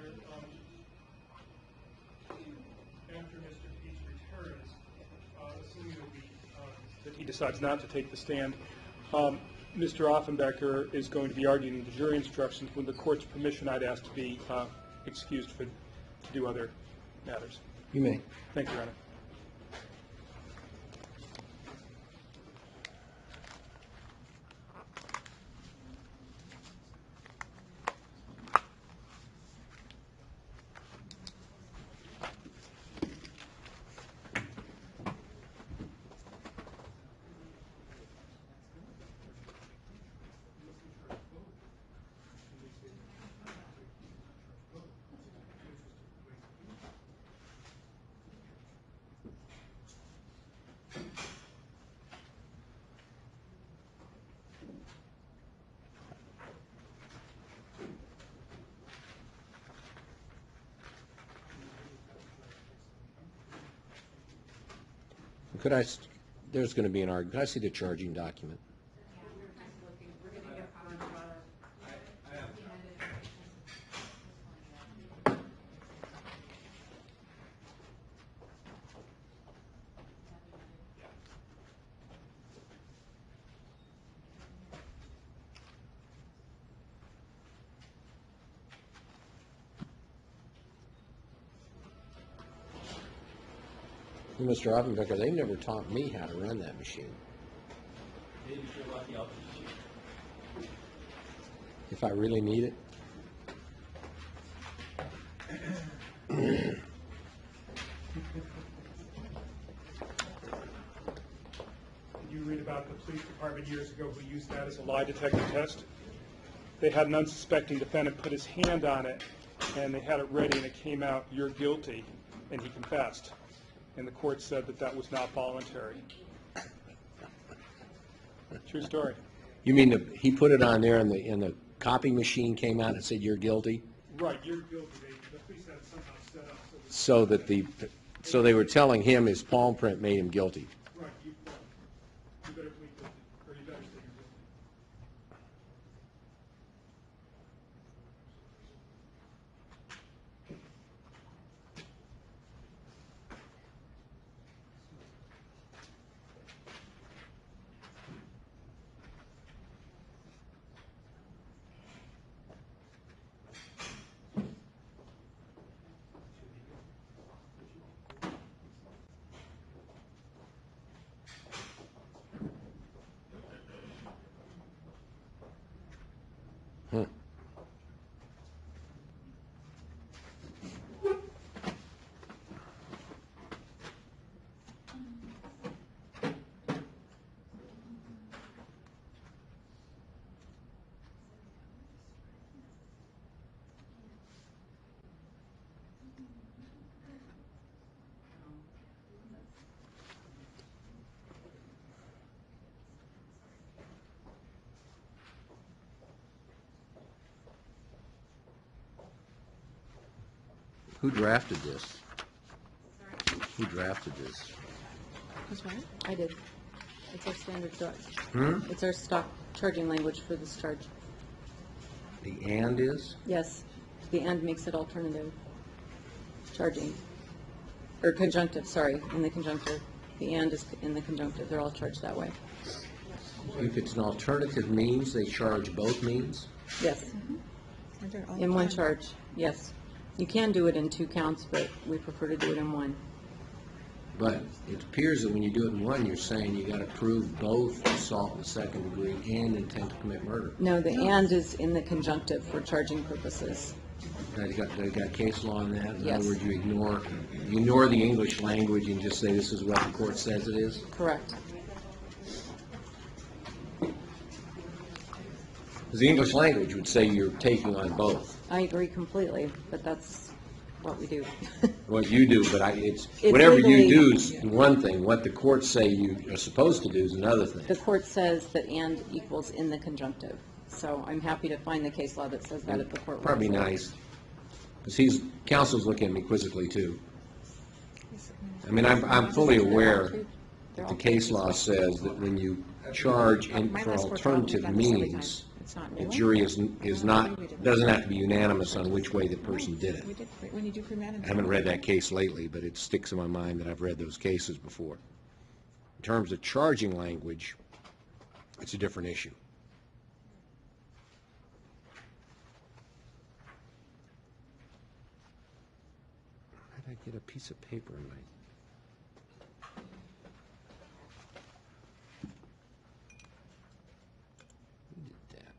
C: after Mr. Pietz returns, assuming that he decides not to take the stand, Mr. Offenbecker is going to be arguing the jury instructions. With the court's permission, I'd ask to be excused to do other matters.
B: You may.
C: Thank you, Your Honor.
B: there's going to be an argument. Could I see the charging document? Mr. Offenbecker, they never taught me how to run that machine.
H: Maybe if you're lucky, I'll teach you.
B: If I really need it.
C: Did you read about the police department years ago who used that as a lie detector test? They had an unsuspecting defendant put his hand on it, and they had it ready, and it came out, "You're guilty," and he confessed. And the court said that that was not voluntary. True story.
B: You mean he put it on there and the copy machine came out and said, "You're guilty"?
C: Right, you're guilty. The police had it somehow set up
B: So they were telling him his palm print made him guilty.
C: right, you better plead guilty, or you better say you're guilty.
B: Huh. Who drafted this? Who drafted this?
D: That's right. I did. It's our standard charge.
B: Hmm?
D: It's our stock charging language for this charge.
B: The "and" is?
D: Yes, the "and" makes it alternative charging. Or conjunctive, sorry, in the conjunctive. The "and" is in the conjunctive. They're all charged that way.
B: If it's an alternative means, they charge both means?
D: Yes. In one charge, yes. You can do it in 2 counts, but we prefer to do it in one.
B: But it appears that when you do it in one, you're saying you got to prove both assault in the second degree and intent to commit murder.
D: No, the "and" is in the conjunctive for charging purposes.
B: They got case law on that? In
D: Yes.
B: other words, you ignore the English language and just say this is what the court says it is?
D: Correct.
B: Because the English language would say you're taking on both.
D: I agree completely, but that's what we do.
B: What you do, but
D: It's
B: whatever you
D: legally-
B: do is one thing. What the courts say you are supposed to do is another thing.
D: The court says that "and" equals in the conjunctive. So I'm happy to find the case law that says that if the court wants
B: Probably
D: it.
B: nice. Because counsel's looking at me quizzically too. I mean, I'm fully aware that the case law says that when you charge for alternative means, the jury doesn't have to be unanimous on which way the person did it.
E: When you do premeditated.
B: I haven't read that case lately, but it sticks in my mind that I've read those cases before. In terms of charging language, it's a different issue. How did I get a piece of paper in my... Who did that?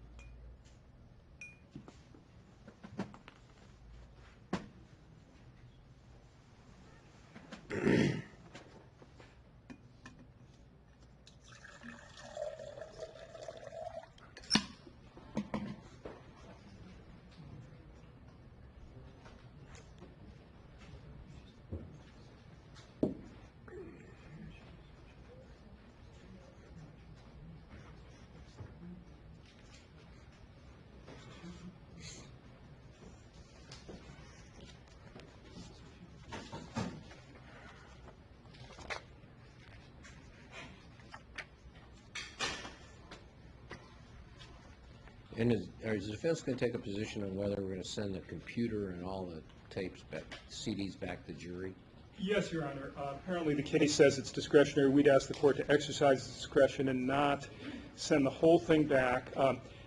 B: And is the defense going to take a position on whether we're going to send the computer and all the tapes back, CDs back to the jury?
C: Yes, Your Honor. Apparently, the case says it's discretionary. We'd ask the court to exercise its discretion and not send the whole thing back.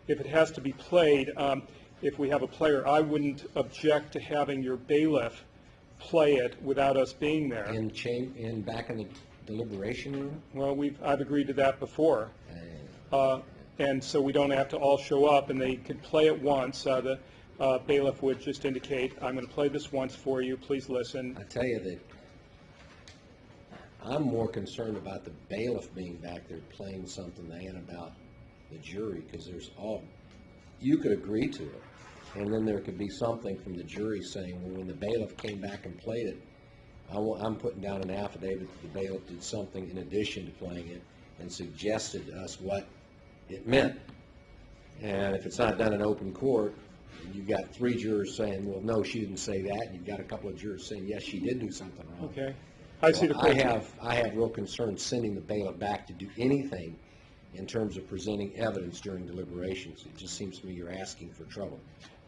C: If it has to be played, if we have a player, I wouldn't object to having your bailiff play it without us being there.
B: Back in the deliberation room?
C: Well, I've agreed to that before. And so we don't have to all show up, and they could play it once. The bailiff would just indicate, I'm going to play this once for you, please listen.
B: I tell you that I'm more concerned about the bailiff being back there playing something than about the jury, because you could agree to it, and then there could be something from the jury saying, well, when the bailiff came back and played it, I'm putting down an affidavit that the bailiff did something in addition to playing it and suggested to us what it meant. And if it's not done in open court, you've got 3 jurors saying, well, no, she didn't say that, and you've got a couple of jurors saying, yes, she did do something wrong.
C: Okay. I see the point.
B: I have real concern sending the bailiff back to do anything in terms of presenting evidence during deliberations. It just seems to me you're asking for trouble.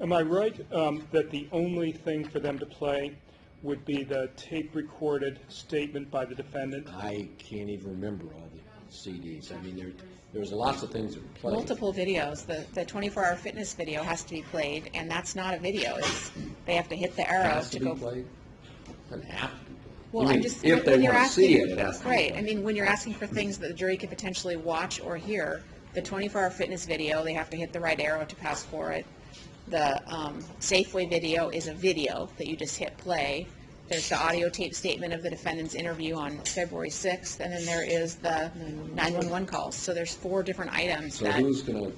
C: Am I right that the only thing for them to play would be the tape-recorded statement by the defendant?
B: I can't even remember all the CDs. I mean, there's lots of things that were played.
E: Multiple videos. The 24-hour fitness video has to be played, and that's not a video. They have to hit the arrow
B: Has to
E: go.
B: be played? Doesn't have to be played.
E: Well,
B: You mean,
E: I'm just
B: if they
E: when you're
B: want to
E: asking,
B: see it, it has to be
E: right?
B: played.
E: I mean, when you're asking for things that the jury could potentially watch or hear, the 24-hour fitness video, they have to hit the right arrow to pass for it. The Safeway video is a video that you just hit play. There's the audio tape statement of the defendant's interview on February 6th, and then there is the 911 calls. So there's 4 different items
B: So
E: that.
B: who's going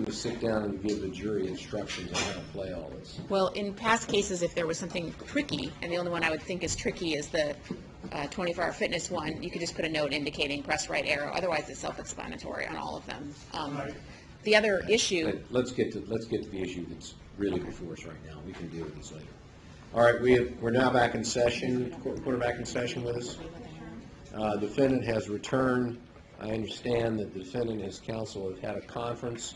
B: to sit down and give the jury instructions on how to play all this?
E: Well, in past cases, if there was something tricky, and the only one I would think is tricky is the 24-hour fitness one, you could just put a note indicating press right arrow. Otherwise, it's self-explanatory on all of them. The other issue.
B: But let's get to the issue that's really before us right now. We can deal with this later. All right, we're now back in session. We're back in session with us. Defendant has returned. I understand that the defendant and his counsel have had a conference.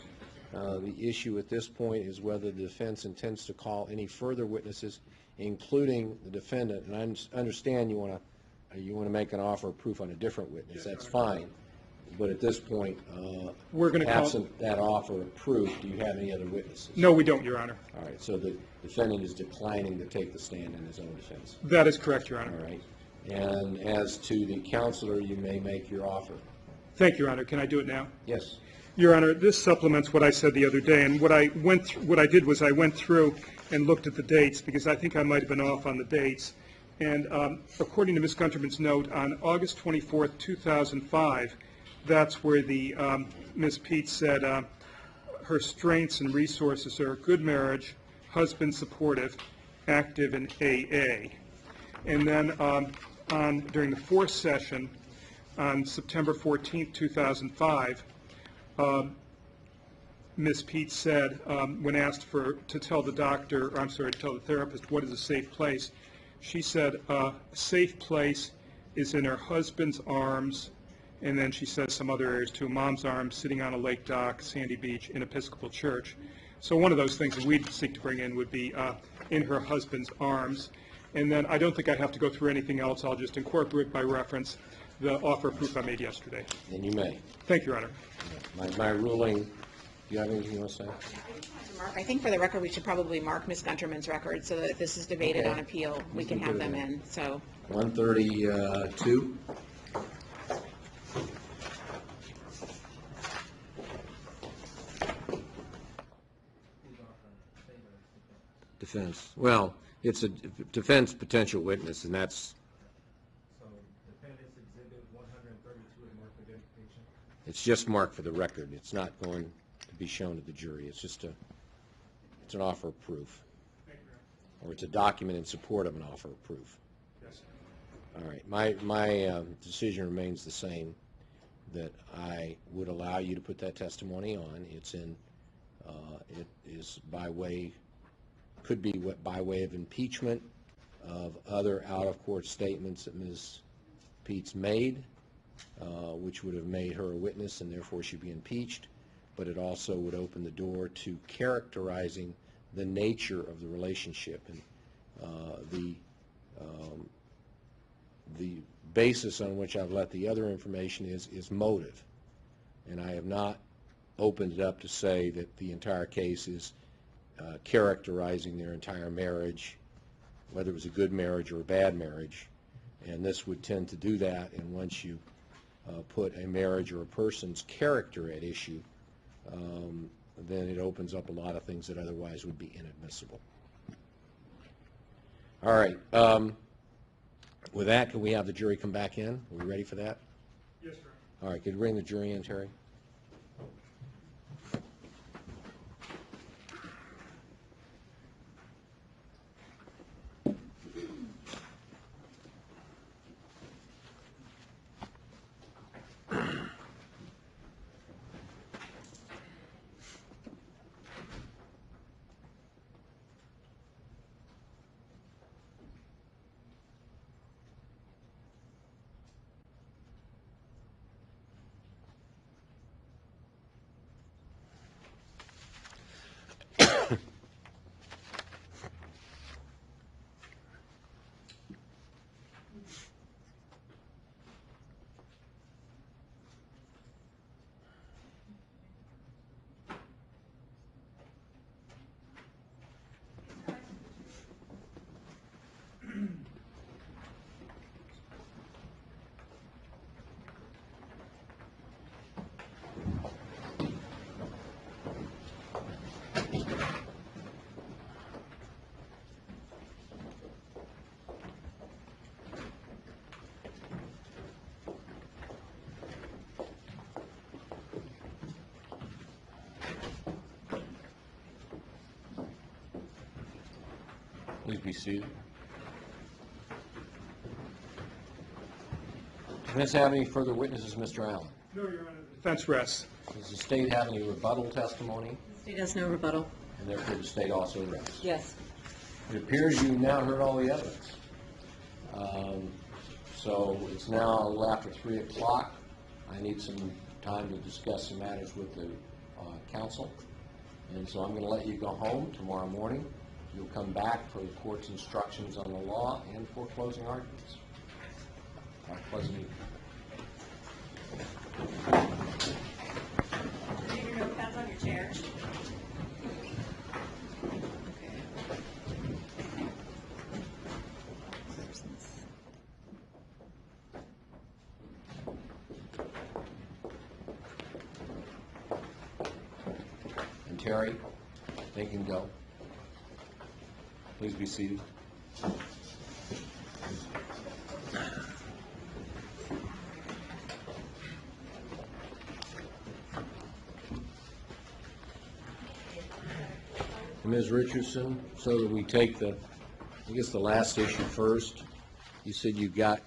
B: The issue at this point is whether the defense intends to call any further witnesses, including the defendant. And I understand you want to make an offer of proof on a different witness. That's fine. But at this point,
C: We're going to call.
B: absent that offer of proof, do you have any other witnesses?
C: No, we don't, Your Honor.
B: All right, so the defendant is declining to take the stand in his own defense.
C: That is correct, Your
B: All
C: Honor.
B: right. And as to the counselor, you may make your offer.
C: Thank you, Your Honor. Can I do it now?
B: Yes.
C: Your Honor, this supplements what I said the other day, and what I did was I went through and looked at the dates, because I think I might have been off on the dates. And according to Ms. Gunterman's note, on August 24th, 2005, that's where the Ms. Pietz said her strengths and resources are good marriage, husband supportive, active in AA. And then during the 4th session, on September 14th, 2005, Ms. Pietz said, when asked to tell the therapist what is a safe place, she said a safe place is in her husband's arms, and then she says some other areas too, mom's arms, sitting on a lake dock, Sandy Beach, in Episcopal Church. So one of those things that we'd seek to bring in would be in her husband's arms. And then I don't think I have to go through anything else. I'll just incorporate by reference the offer of proof I made yesterday.
B: And you may.
C: Thank you, Your Honor.
B: My ruling, do you have anything you want to say?
E: Mark, I think for the record, we should probably mark Ms. Gunterman's record so that if this is debated
B: Okay.
E: on appeal, we can have them in. So
B: 132. Defense. Well, it's a defense potential witness, and that's,
H: So Defendant's Exhibit 132 is marked for identification.
B: it's just marked for the record. It's not going to be shown to the jury. It's just it's an offer of proof. Or it's a document in support of an offer of proof.
C: Yes.
B: All right. My decision remains the same, that I would allow you to put that testimony on. It's in, it is could be by way of impeachment of other out-of-court statements that Ms. Pietz made, which would have made her a witness and therefore she'd be impeached. but it also would open the door to characterizing the nature of the relationship. And the basis on which I've let the other information is motive. And I have not opened it up to say that the entire case is characterizing their entire marriage, whether it was a good marriage or a bad marriage. And this would tend to do that, and once you put a marriage or a person's character at issue, then it opens up a lot of things that otherwise would be inadmissible. All right. With that, can we have the jury come back in? Are we ready for that?
C: Yes, sir.
B: All right. Could you bring the jury in, Terry? Please be seated. Does this have any further witnesses, Mr. Allen?
C: No, Your Honor. The defense rests.
B: Does the state have any rebuttal testimony?
D: The state has no rebuttal.
B: And therefore, the state also rests.
D: Yes.
B: It appears you've now heard all the evidence. So it's now a little after 3 o'clock. I need some time to discuss some matters with the council. And so I'm going to let you go home tomorrow morning. You'll come back for the court's instructions on the law and for closing arguments. Have a pleasant evening.
D: Leave your notepads on your chair.
B: And Terry, they can go. Please be seated. Ms. Richardson, so that we take the last issue first. You said you got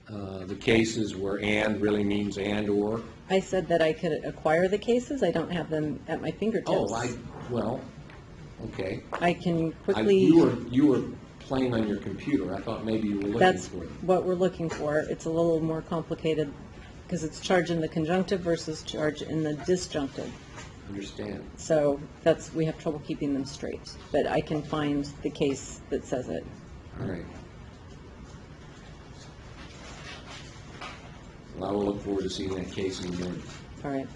B: the cases where "and" really means "and" or.
D: I said that I could acquire the cases. I don't have them at my fingertips.
B: Well, okay.
D: I can
B: You
D: quickly,
B: were playing on your computer. I thought maybe you were looking
D: that's
B: for it.
D: what we're looking for. It's a little more complicated because it's charged in the conjunctive versus charged in the disjunctive.
B: Understand.
D: So we have trouble keeping them straight. But I can find the case that says it.
B: All right. Well, I will look forward to seeing that case in the morning,
D: All right.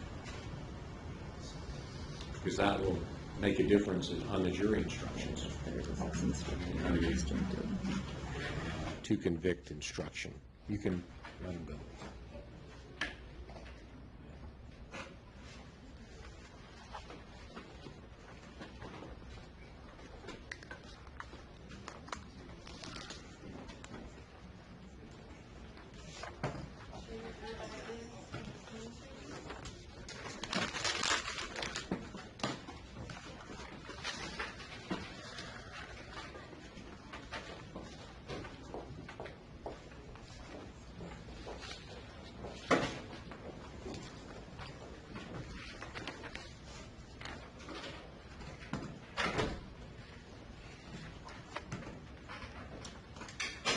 B: because that will make a difference on the jury instructions.
D: There it is. It's instructed on the disjunctive.
B: To convict instruction. You can let him go.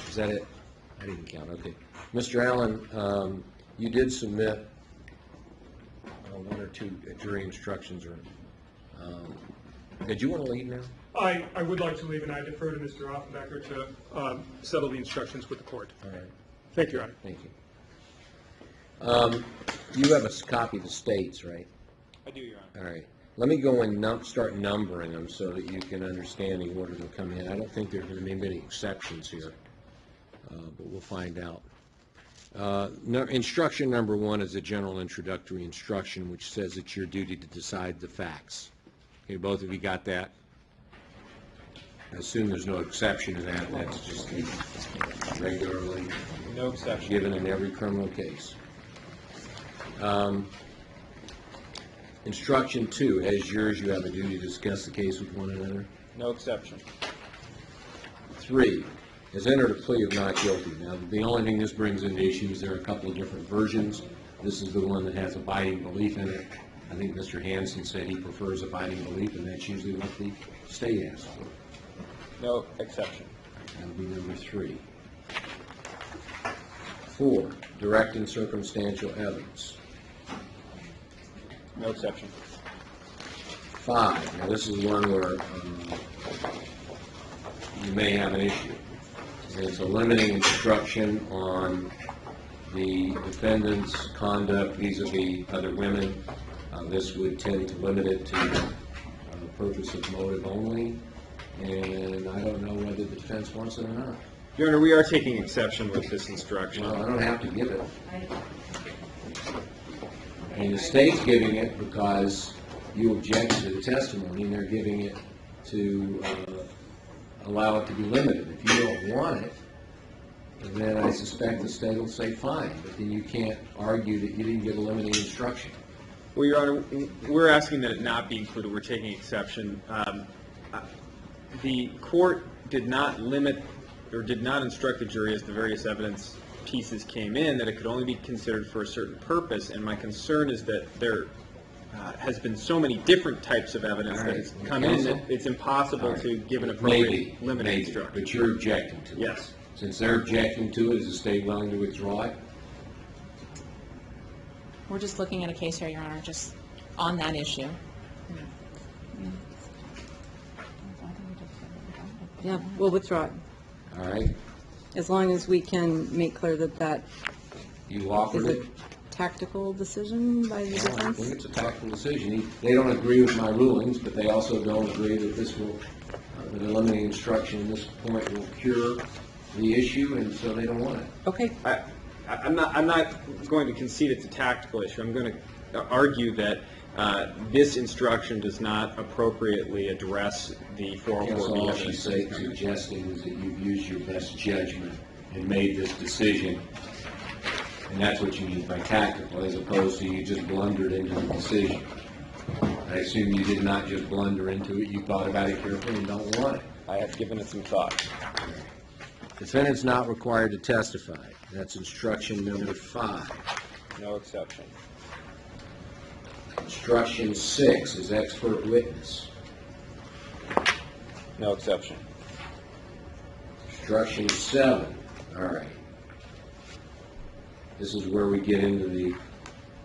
B: Is that it? I didn't count, okay. Mr. Allen, you did submit one or our two jury instructions are, did you want to leave now?
C: I would like to leave, and I defer to Mr. Offenbacher to settle the instructions with the court.
B: All right,
C: Thank you, Your Honor.
B: thank you. You have a copy of the states, right?
A: I do, Your Honor.
B: All right. Let me go and start numbering them so that you can understand the order they'll come in. I don't think there are going to be many exceptions here, but we'll find out. Instruction number 1 is a general introductory instruction, which says it's your duty to decide the facts. Okay, both of you got that? I assume there's no exception to that. That's just regularly
A: No exception.
B: given in every criminal case. Instruction 2, as yours, you have a duty to discuss the case with one another.
A: No exception.
B: 3, has entered a plea of not guilty. Now, the only thing this brings into issue is there are a couple of different versions. This is the one that has abiding belief in it. I think Mr. Hansen said he prefers abiding belief, and that's usually what the state asks for.
A: No exception.
B: That would be number 3. 4, direct and circumstantial evidence.
A: No exception.
B: 5, now this is one where you may have an issue. It's a limiting instruction on the defendant's conduct vis-a-vis other women. This would tend to limit it to the purpose of motive only, and I don't know whether the defense wants it or not.
A: Your Honor, we are taking exception with this instruction.
B: Well, I don't have to give it. I mean, the state's giving it because you object to the testimony, and they're giving it to allow it to be limited. If you don't want it, then I suspect the state will say fine, but then you can't argue that you didn't get a limiting instruction.
A: Well, Your Honor, we're asking that it not be included. We're taking exception. The court did not limit or did not instruct the jury as the various evidence pieces came in that it could only be considered for a certain purpose, and my concern is that there has been so many different types of evidence that has come in that it's impossible to give an appropriate limiting instruction.
B: But you're objecting to it.
A: Yes.
B: Since they're objecting to it, is the state willing to withdraw it?
E: We're just looking at a case here, Your Honor, just on that issue.
D: Yeah, we'll withdraw it,
B: All right?
D: as long as we can make clear that that
B: You offered
D: is
B: it.
D: a tactical decision by the
B: I
D: defense.
B: think it's a tactical decision. They don't agree with my rulings, but they also don't agree that this will, that a limiting instruction at this point will cure the issue, and so they don't want it.
D: Okay,
A: I'm not going to concede it's a tactical issue. I'm going to argue that this instruction does not appropriately address the
B: That's
A: 404B
B: all
A: evidence.
B: she's suggesting is that you've used your best judgment and made this decision. And that's what you mean by tactical, as opposed to you just blundered into the decision. I assume you did not just blunder into it, you thought about it carefully and don't want it.
A: I have given it some thought.
B: Defendant's not required to testify. That's instruction number 5.
A: No exception.
B: Instruction 6 is expert witness.
A: No exception.
B: Instruction 7, all right. This is where we get into the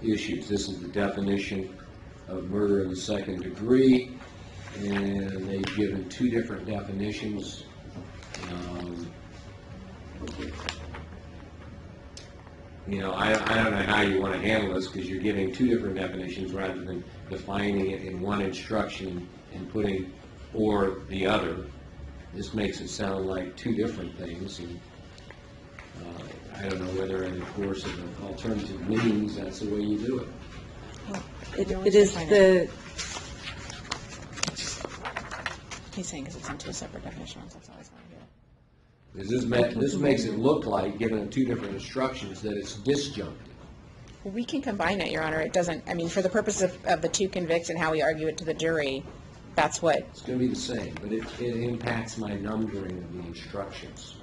B: issues. This is the definition of murder in the second degree, and they've given 2 different definitions. You know, I don't know how you want to handle this, because you're giving 2 different definitions rather than defining it in one instruction and putting or the other. This makes it sound like 2 different things, and I don't know whether in the course of an alternative means that's the way you do it.
D: it is the,
E: He's saying because it's in 2 separate definitions, that's always going to do it.
B: Because this makes it look like, given the 2 different instructions, that it's disjunctive.
E: Well, we can combine it, Your Honor. It doesn't, I mean, for the purpose of the 2 convicts and how we argue it to the jury, that's what,
B: It's going to be the same, but it impacts my numbering of the instructions.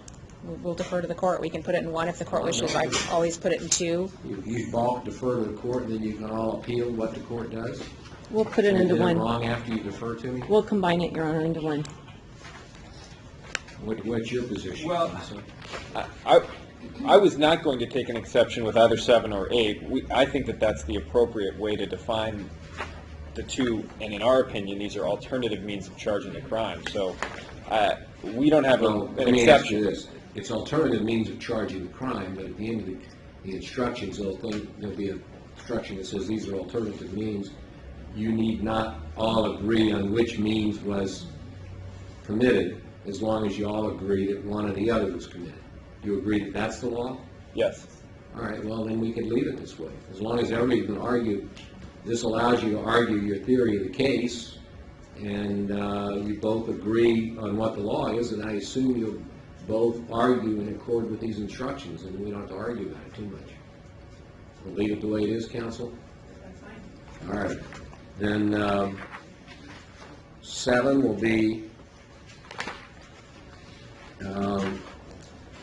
E: we'll defer to the court. We can put it in 1 if the court wishes. I always put it in 2.
B: You balk, defer to the court, and then you can all appeal what the court does?
D: we'll put it
B: Is
D: into
B: it
D: one.
B: wrong after you defer to me?
D: We'll combine it, Your Honor, into one.
B: What's your position?
A: Well,
B: counsel?
A: I was not going to take an exception with either 7 or 8. I think that that's the appropriate way to define the two, and in our opinion, these are alternative means of charging the crime. So we don't have
B: Well,
A: an
B: let me ask you
A: exception.
B: this. It's alternative means of charging the crime, but at the end of the instructions, there'll be an instruction that says these are alternative means. You need not all agree on which means was committed, as long as you all agree that one or the other was committed. Do you agree that that's the law?
A: Yes.
B: All right, well, then we could leave it this way. As long as everybody can argue, this allows you to argue your theory of the case, and you both agree on what the law is, and I assume you'll both argue in accord with these instructions, and we don't have to argue about it too much. We'll leave it the way it is, counsel? That's fine. All right. Then 7 will be,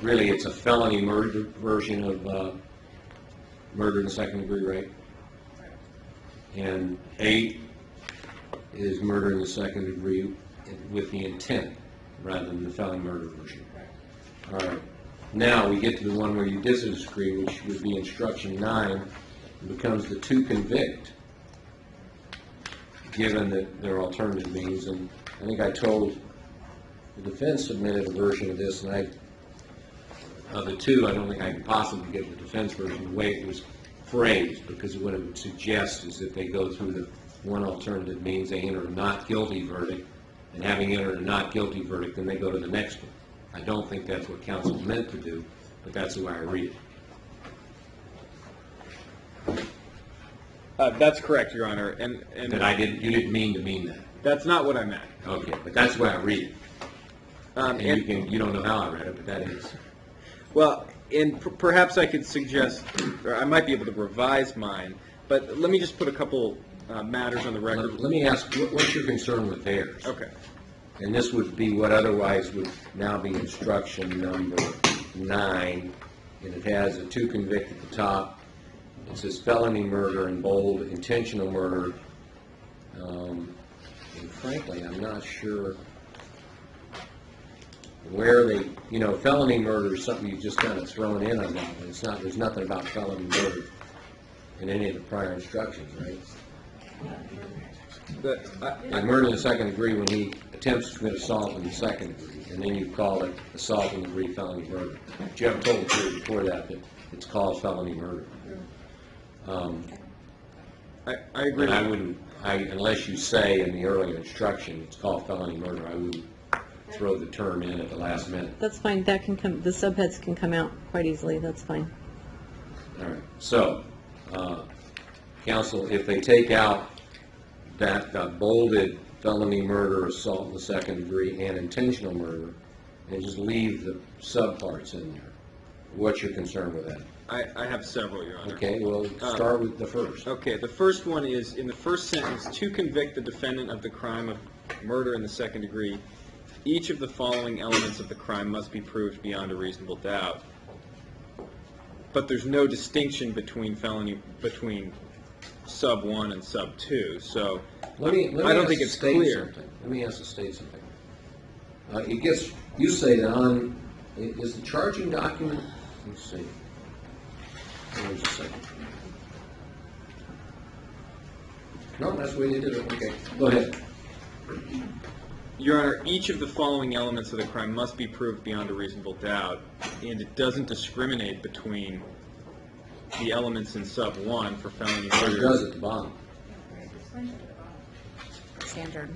B: really, it's a felony murder version of murder in the second degree, right? And 8 is murder in the second degree with the intent rather than the felony murder version. All right. Now we get to the one where you disagree, which would be instruction 9. It becomes the to convict, given that there are alternative means. And I think I told the defense submitted a version of this, and of the two, I don't think I can possibly get the defense version the way it was phrased, because what it would suggest is that they go through the one alternative means, they enter a not guilty verdict, and having entered a not guilty verdict, then they go to the next one. I don't think that's what counsel meant to do, but that's the way I read it.
A: That's correct, Your Honor. And
B: That you didn't mean to mean that.
A: that's not what I meant.
B: Okay, but that's the way I read it. And
A: And
B: you don't know how I read it, but that is.
A: well, and perhaps I could suggest, or I might be able to revise mine, but let me just put a couple matters on the record.
B: Let me ask, what's your concern with theirs?
A: Okay.
B: And this would be what otherwise would now be instruction number 9, and it has a to convict at the top. It says felony murder in bold, intentional murder. And frankly, I'm not sure where they, felony murder is something you just kind of thrown in on that one. It's not, there's nothing about felony murder in any of the prior instructions, right? Like murder in the second degree when he attempts to commit assault in the second degree, and then you call it assault in the degree felony murder. But you haven't told the jury before that it's called felony murder.
A: I agree.
B: And I wouldn't, unless you say in the earlier instruction it's called felony murder, I wouldn't throw the term in at the last minute.
I: That's fine, that can come, the subheads can come out quite easily, that's fine.
B: All right, so, counsel, if they take out that bolded felony murder, assault in the second degree, and intentional murder, and just leave the subparts in there, what's your concern with that?
A: I have several, Your Honor.
B: Okay, well, start with the first.
A: Okay, the first one is, in the first sentence, to convict the defendant of the crime of murder in the second degree, each of the following elements of the crime must be proved beyond a reasonable doubt. But there's no distinction between sub 1 and sub 2, so
B: Let me
A: I don't
B: ask
A: think
B: the
A: it's
B: state
A: clear.
B: something. Let me ask the state something. It gets, you say that is the charging document, let's see. Where's the second? No, that's the way they did it, okay. Go ahead.
A: Your Honor, each of the following elements of the crime must be proved beyond a reasonable doubt, and it doesn't discriminate between the elements in sub 1 for felony
B: It
A: murder.
B: does at the bottom.
E: Standard.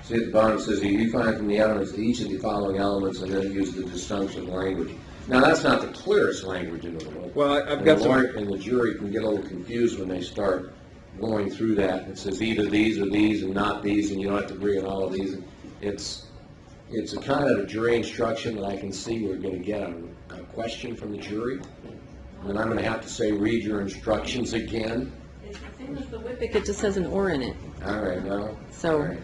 B: See, at the bottom it says, you find from the elements each of the following elements, and then use the disjunctive language. Now, that's not the clearest language in the world.
A: Well, I've
B: And
A: got
B: the
A: some...
B: lawyer and the jury can get a little confused when they start going through that. It says either these or these and not these, and you don't have to agree on all of these. It's a kind of a jury instruction that I can see we're going to get a question from the jury. And I'm going to have to say, read your instructions again.
I: It's the same as the WIPIC, it just has an or in it.
B: All right, well,
I: So-
B: all right.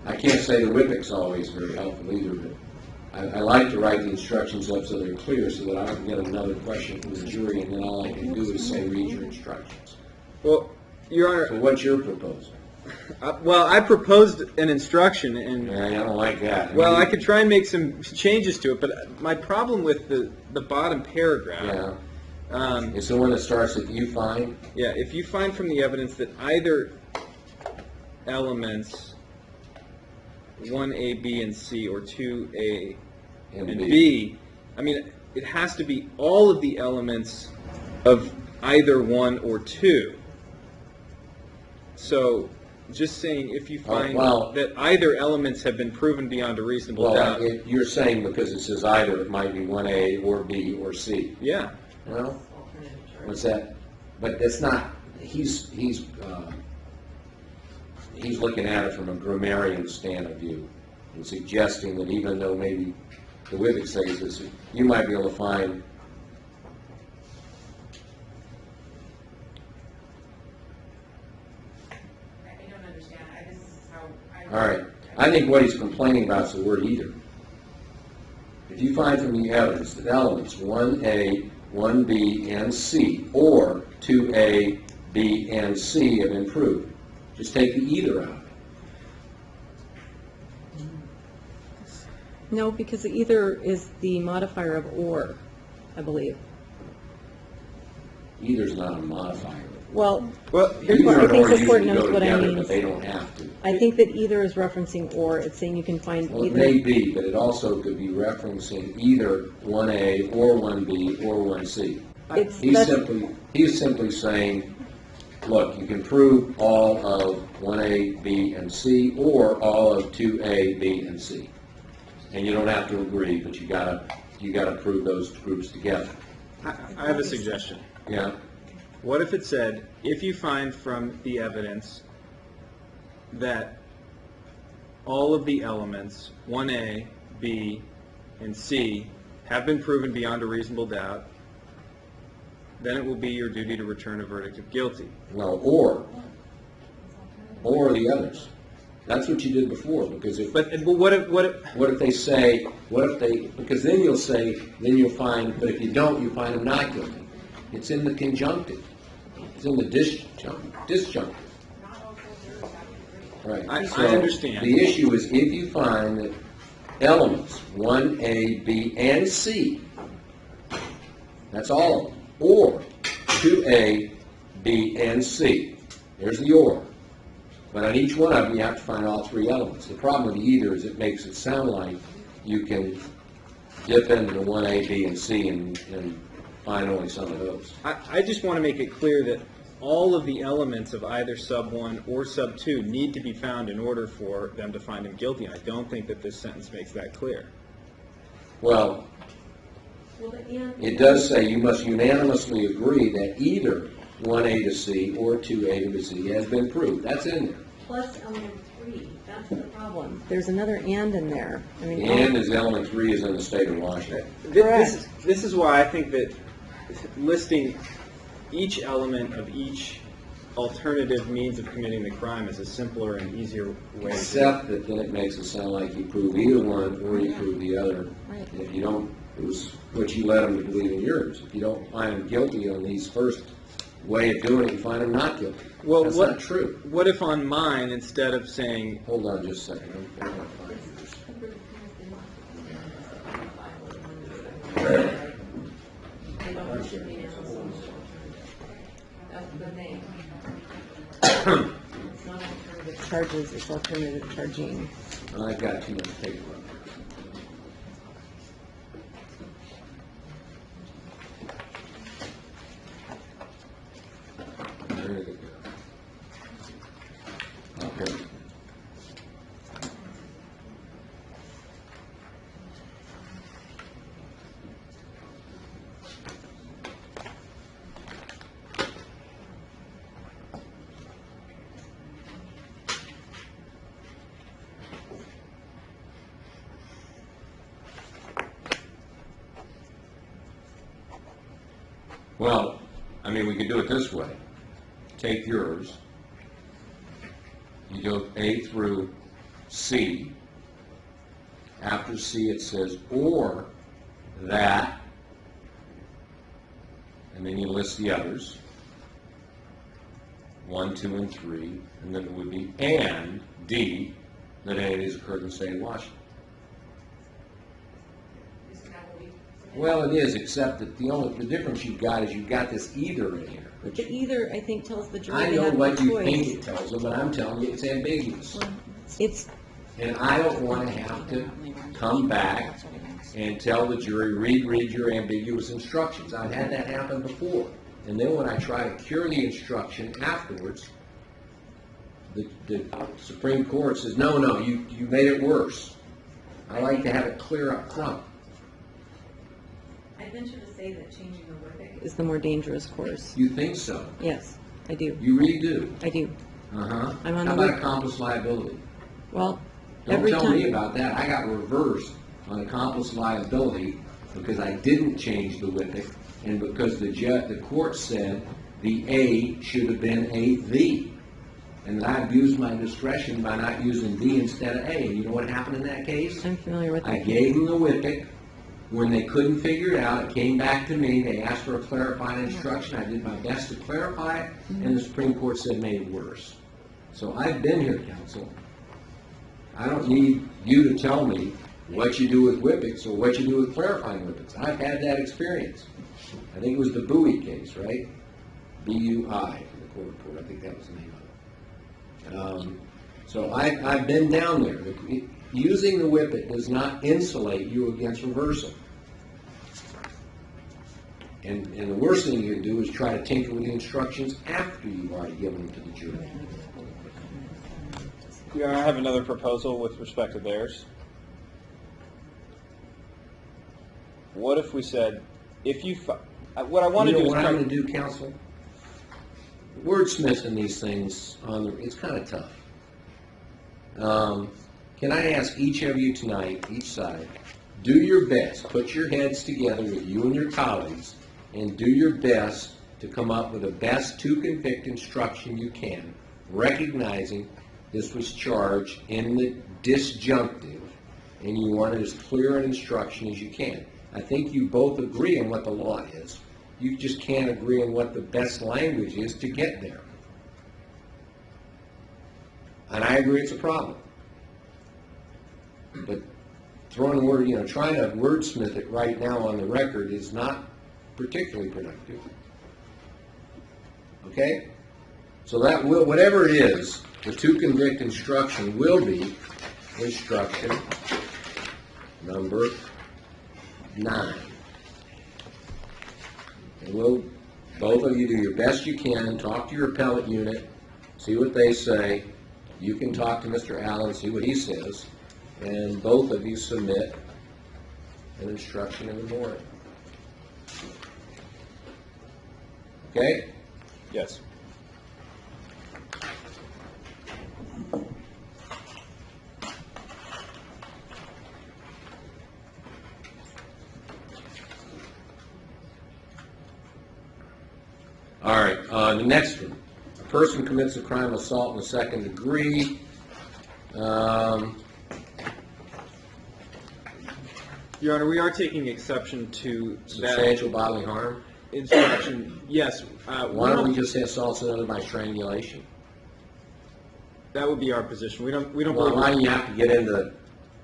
B: I can't say the WIPIC's always very helpful either, but I like to write the instructions up so they're clear, so that I don't get another question from the jury, and then all I can do is say, read your instructions.
A: Well, Your Honor,
B: So what's your proposal?
A: Well, I proposed an instruction, and
B: Yeah, I don't like that.
A: well, I could try and make some changes to it, but my problem with the bottom paragraph,
B: Yeah, it's the one that starts with "you find."
A: yeah, if you find from the evidence that either elements 1A, B, and C, or 2A and B, I mean, it has to be all of the elements of either 1 or 2. So, just saying, if you find
B: well-
A: that either elements have been proven beyond a reasonable
B: Well,
A: doubt,
B: you're saying because it says either, it might be 1A or B or C.
A: yeah.
B: Well, what's that? But that's not, he's looking at it from a grammarian stand of view and suggesting that even though maybe the Wivik says this, you might be able to find
E: I don't understand. This is how
B: all right. I think what he's complaining about is the word either. If you find from the evidence that elements 1A, 1B, and C, or 2A, B, and C have been proved, just take the either out.
I: No, because the either is the modifier of or, I believe.
B: Either's not a modifier.
I: Well,
A: Well,
I: Here's
B: Either
I: what- I
B: and
I: think
B: or
I: this court
B: usually
I: knows
B: go
I: what I
B: together,
I: mean.
B: but they don't have to.
I: I think that either is referencing or. It's saying you can find
B: Well, it
I: either.
B: may be, but it also could be referencing either 1A or 1B or 1C.
I: It's,
B: He's
I: that's,
B: simply saying, look, you can prove all of 1A, B, and C, or all of 2A, B, and C. And you don't have to agree, but you gotta prove those groups together.
A: I have a suggestion.
B: Yeah?
A: What if it said, if you find from the evidence that all of the elements, 1A, B, and C, have been proven beyond a reasonable doubt, then it will be your duty to return a verdict of guilty.
B: No, or the others. That's what you did before, because if,
A: But what if
B: they say, because then you'll find, but if you don't, you find them not guilty. It's in the conjunctive. It's in the disjunctive. Right.
A: I
B: So
A: understand.
B: The issue is if you find that elements 1A, B, and C, that's all of them, or 2A, B, and C. There's the or. But on each one of them, you have to find all three elements. The problem with the either is it makes it sound like you can dip into the 1A, B, and C and find only some of those.
A: I just want to make it clear that all of the elements of either sub 1 or sub 2 need to be found in order for them to find him guilty. I don't think that this sentence makes that clear.
B: Well, it does say you must unanimously agree that either 1A to C or 2A to C has been proved. That's in there.
I: plus element 3, that's the problem. There's another and in there. I mean,
B: And is element 3 is in the state of Washington.
A: This is why I think that listing each element of each alternative means of committing the crime is a simpler and easier way to do it.
B: Except that then it makes it sound like you prove either one or you prove the other. And if you don't, it was what you led them to believe in yours. If you don't find them guilty on these first way of doing it, you find them not guilty.
A: Well,
B: That's not true.
A: What if on mine, instead of saying,
B: Hold on just a second. I'm gonna find yours.
I: It's not alternative charges, it's alternative charging.
B: I've got too much paper. There we go. Okay. Well, I mean, we could do it this way. Take yours. You go A through C. After C, it says, or that, and then you list the others. 1, 2, and 3, and then it would be and D, that any of these occurred in the state of Washington. Well, it is, except that the difference you've got is you've got this either in here.
I: But the either, I think, tells the jury
B: I
I: they
B: know
I: have no
B: what you think
I: choice.
B: it tells them, but I'm telling you it's ambiguous.
I: It's,
B: And I don't want to have to come back and tell the jury, read your ambiguous instructions. I've had that happen before. And then when I try to cure the instruction afterwards, the Supreme Court says, no, you made it worse. I like to have it clear up front.
I: I venture to say that changing the wording is the more dangerous course.
B: You think so?
I: Yes, I do.
B: You really do?
I: I do.
B: Uh-huh.
I: I'm on
B: How
I: the
B: about
I: look-
B: accomplice liability?
I: Well,
B: Don't
I: every
B: tell me
I: time,
B: about that. I got reversed on accomplice liability because I didn't change the whippet and because the court said the A should have been a the. And that I abused my discretion by not using D instead of A. And you know what happened in that case?
I: I'm familiar with
B: I
I: that.
B: gave them the whippet. When they couldn't figure it out, it came back to me. They asked for a clarifying instruction. I did my best to clarify it, and the Supreme Court said made it worse. So I've been here, counsel. I don't need you to tell me what you do with whippets or what you do with clarifying whippets. I've had that experience. I think it was the Bowie case, right? B-U-I, for the court report. I think that was the name of it. So I've been down there. Using the whippet does not insulate you against reversal. And the worst thing you can do is try to tinker with the instructions after you've already given them to the jury.
A: Yeah, I have another proposal with respect to theirs. What if we said, if you, what I want to do is
B: what I'm
A: try.
B: going to do, counsel? Wordsmithing these things, it's kind of tough. Can I ask each of you tonight, each side, do your best, put your heads together with you and your colleagues, and do your best to come up with the best to-convict instruction you can, recognizing this was charged in the disjunctive, and you want it as clear an instruction as you can. I think you both agree on what the law is. You just can't agree on what the best language is to get there. And I agree it's a problem. But trying to wordsmith it right now on the record is not particularly productive. Okay? So that will, whatever it is, the to-convict instruction will be instruction number 9. And both of you do your best you can, talk to your appellate unit, see what they say. You can talk to Mr. Allen, see what he says, and both of you submit an instruction in the morning. Okay?
A: Yes.
B: All right, the next one. A person commits a crime of assault in the second degree.
A: Your Honor, we are taking exception to that
B: Substantial bodily harm.
A: instruction. Yes.
B: Why don't we just say assaults another by strangulation?
A: That would be our position. We don't
B: Well,
A: believe.
B: why do you have to get into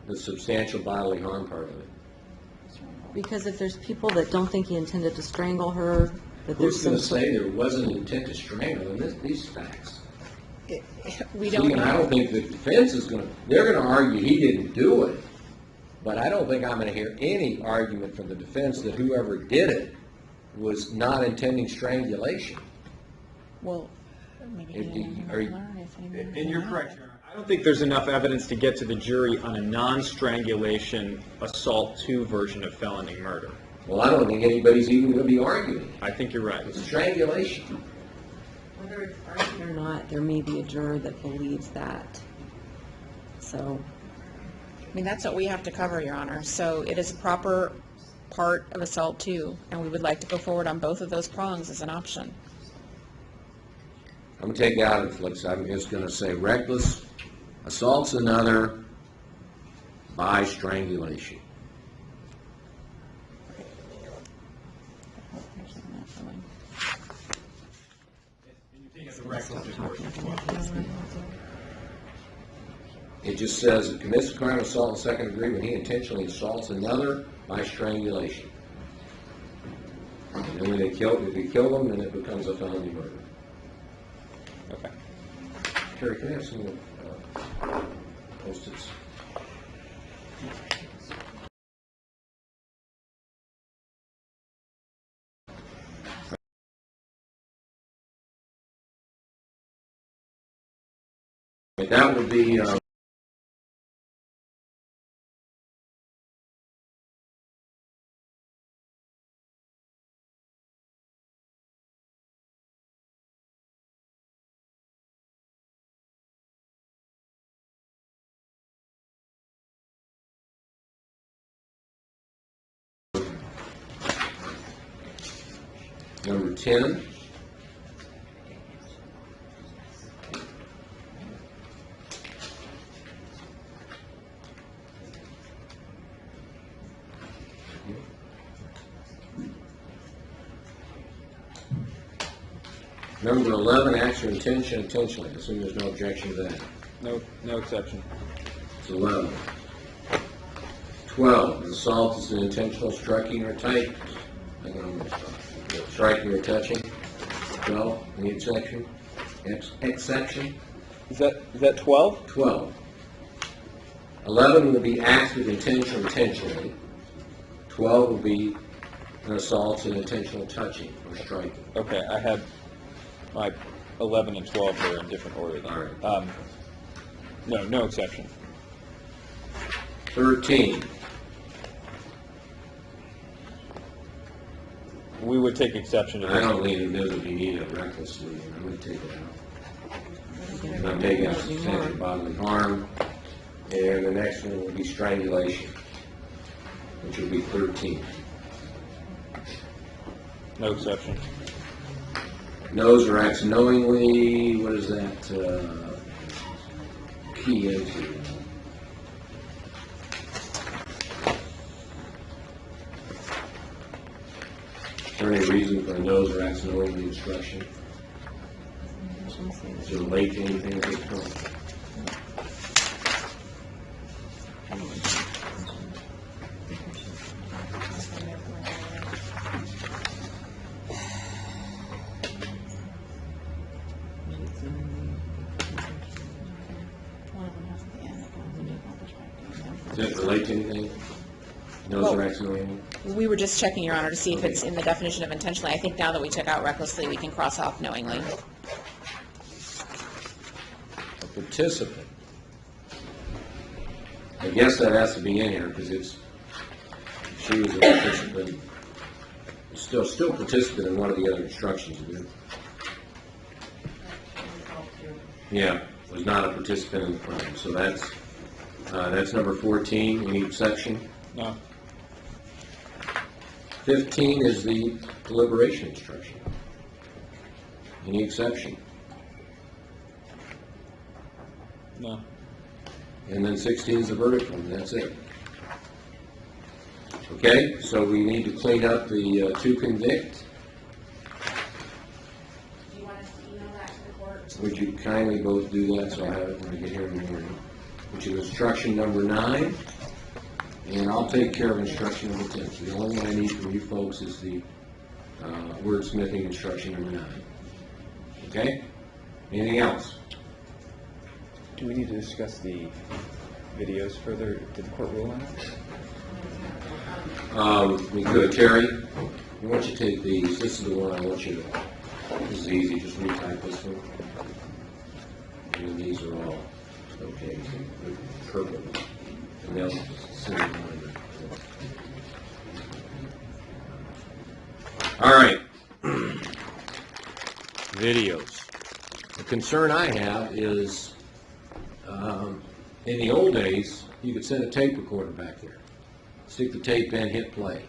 B: the substantial bodily harm part of it?
I: because if there's people that don't think he intended to strangle her, that there's
B: Who's
I: some
B: going to
I: sort
B: say there wasn't an intent to strangle in these facts?
E: We
B: See,
E: don't
B: and I
E: know.
B: don't think the defense is going to, they're going to argue he didn't do it, but I don't think I'm going to hear any argument from the defense that whoever did it was not intending strangulation.
E: Well, maybe he
B: If
E: didn't
B: you- are you-
E: learn if he
A: And you're
E: didn't
A: correct,
E: know.
A: Your Honor. I don't think there's enough evidence to get to the jury on a non-strangulation assault 2 version of felony murder.
B: Well, I don't think anybody's even going to be arguing.
A: I think you're right.
B: It's strangulation.
I: Whether it's argued or not, there may be a juror that believes that. So,
E: I mean, that's what we have to cover, Your Honor. So it is a proper part of assault 2, and we would like to go forward on both of those prongs as an option.
B: I'm going to take out, I'm just going to say reckless assaults another by strangulation. It just says, it commits a crime of assault in second degree when he intentionally assaults another by strangulation. And then when if they kill them, then it becomes a felony murder.
A: Okay.
B: Terry, can I have some Post-its? That would be, number 10. Number 11, acts or intention intentionally. I assume there's no objection to that.
A: No exception.
B: It's 11. 12, assault is an intentional striking or touching. Striking or touching. 12, any exception? Exception?
A: Is that 12?
B: 12. 11 will be acts with intention intentionally. 12 will be an assault and intentional touching or striking.
A: Okay, I had my 11 and 12 there in different order then.
B: All right.
A: No exception.
B: 13.
A: We would take exception to this.
B: I don't think it does if you need it recklessly. I'm going to take it out. And I'm taking out substantial bodily harm. And the next one will be strangulation, which will be 13.
A: No exception.
B: Knows or acts knowingly. What is that key into? Is there any reason for a knows or acts knowingly instruction? Is it relate to anything at this point? Does it relate to anything? Knows or acts knowingly?
E: We were just checking, Your Honor, to see if it's in the definition of intentionally. I think now that we took out recklessly, we can cross off knowingly.
B: A participant. I guess that has to be in here because she was a participant, still participant in one of the other instructions. Yeah, was not a participant in the crime. So that's number 14. Any exception?
A: No.
B: 15 is the deliberation instruction. Any exception?
A: No.
B: And then 16 is the verdict form. That's it. Okay, so we need to clean up the to convict.
E: Do you want us to email that to the court?
B: Would you kindly both do that so I have it when I get here in the morning? Which is instruction number 9. And I'll take care of instruction number 10. So the only one I need from you folks is the wordsmithing instruction number 9. Okay? Anything else?
A: Do we need to discuss the videos further? Did the court rule on it?
B: We could. Terry, why don't you take these? This is the one I want you to. This is easy. Just retype this one. And these are all okay. Purple. And they'll send it on. All right. Videos. The concern I have is, in the old days, you could send a tape recorder back there. Stick the tape in, hit play.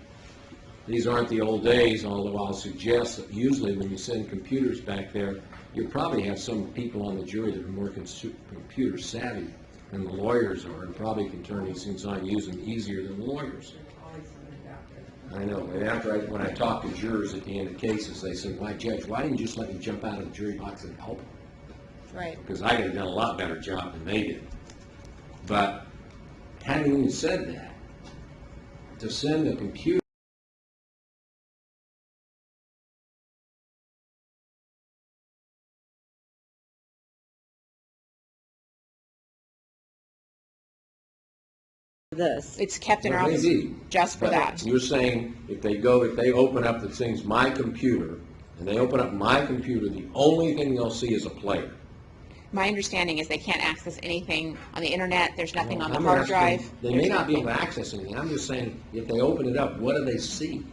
B: These aren't the old days, although I'll suggest that usually when you send computers back there, you probably have some people on the jury that are more computer savvy than the lawyers are, and probably can turn these things on and use them easier than the lawyers. I know, and after when I talk to jurors at the end of cases, they say, why, Judge, why didn't you just let me jump out of the jury box and help them?
E: Right.
B: Because I could have done a lot better job than they did. But having even said that, to send a computer
I: This.
E: It's kept in our
B: Well,
E: office
B: maybe.
E: just for
B: But
E: that.
B: You're saying if they open up the things, my computer, and they open up my computer, the only thing they'll see is a player.
E: My understanding is they can't access anything on the internet, there's nothing on the
B: I'm
E: hard
B: asking-
E: drive.
B: They may not be able to access anything. I'm just saying, if they open it up, what do they see?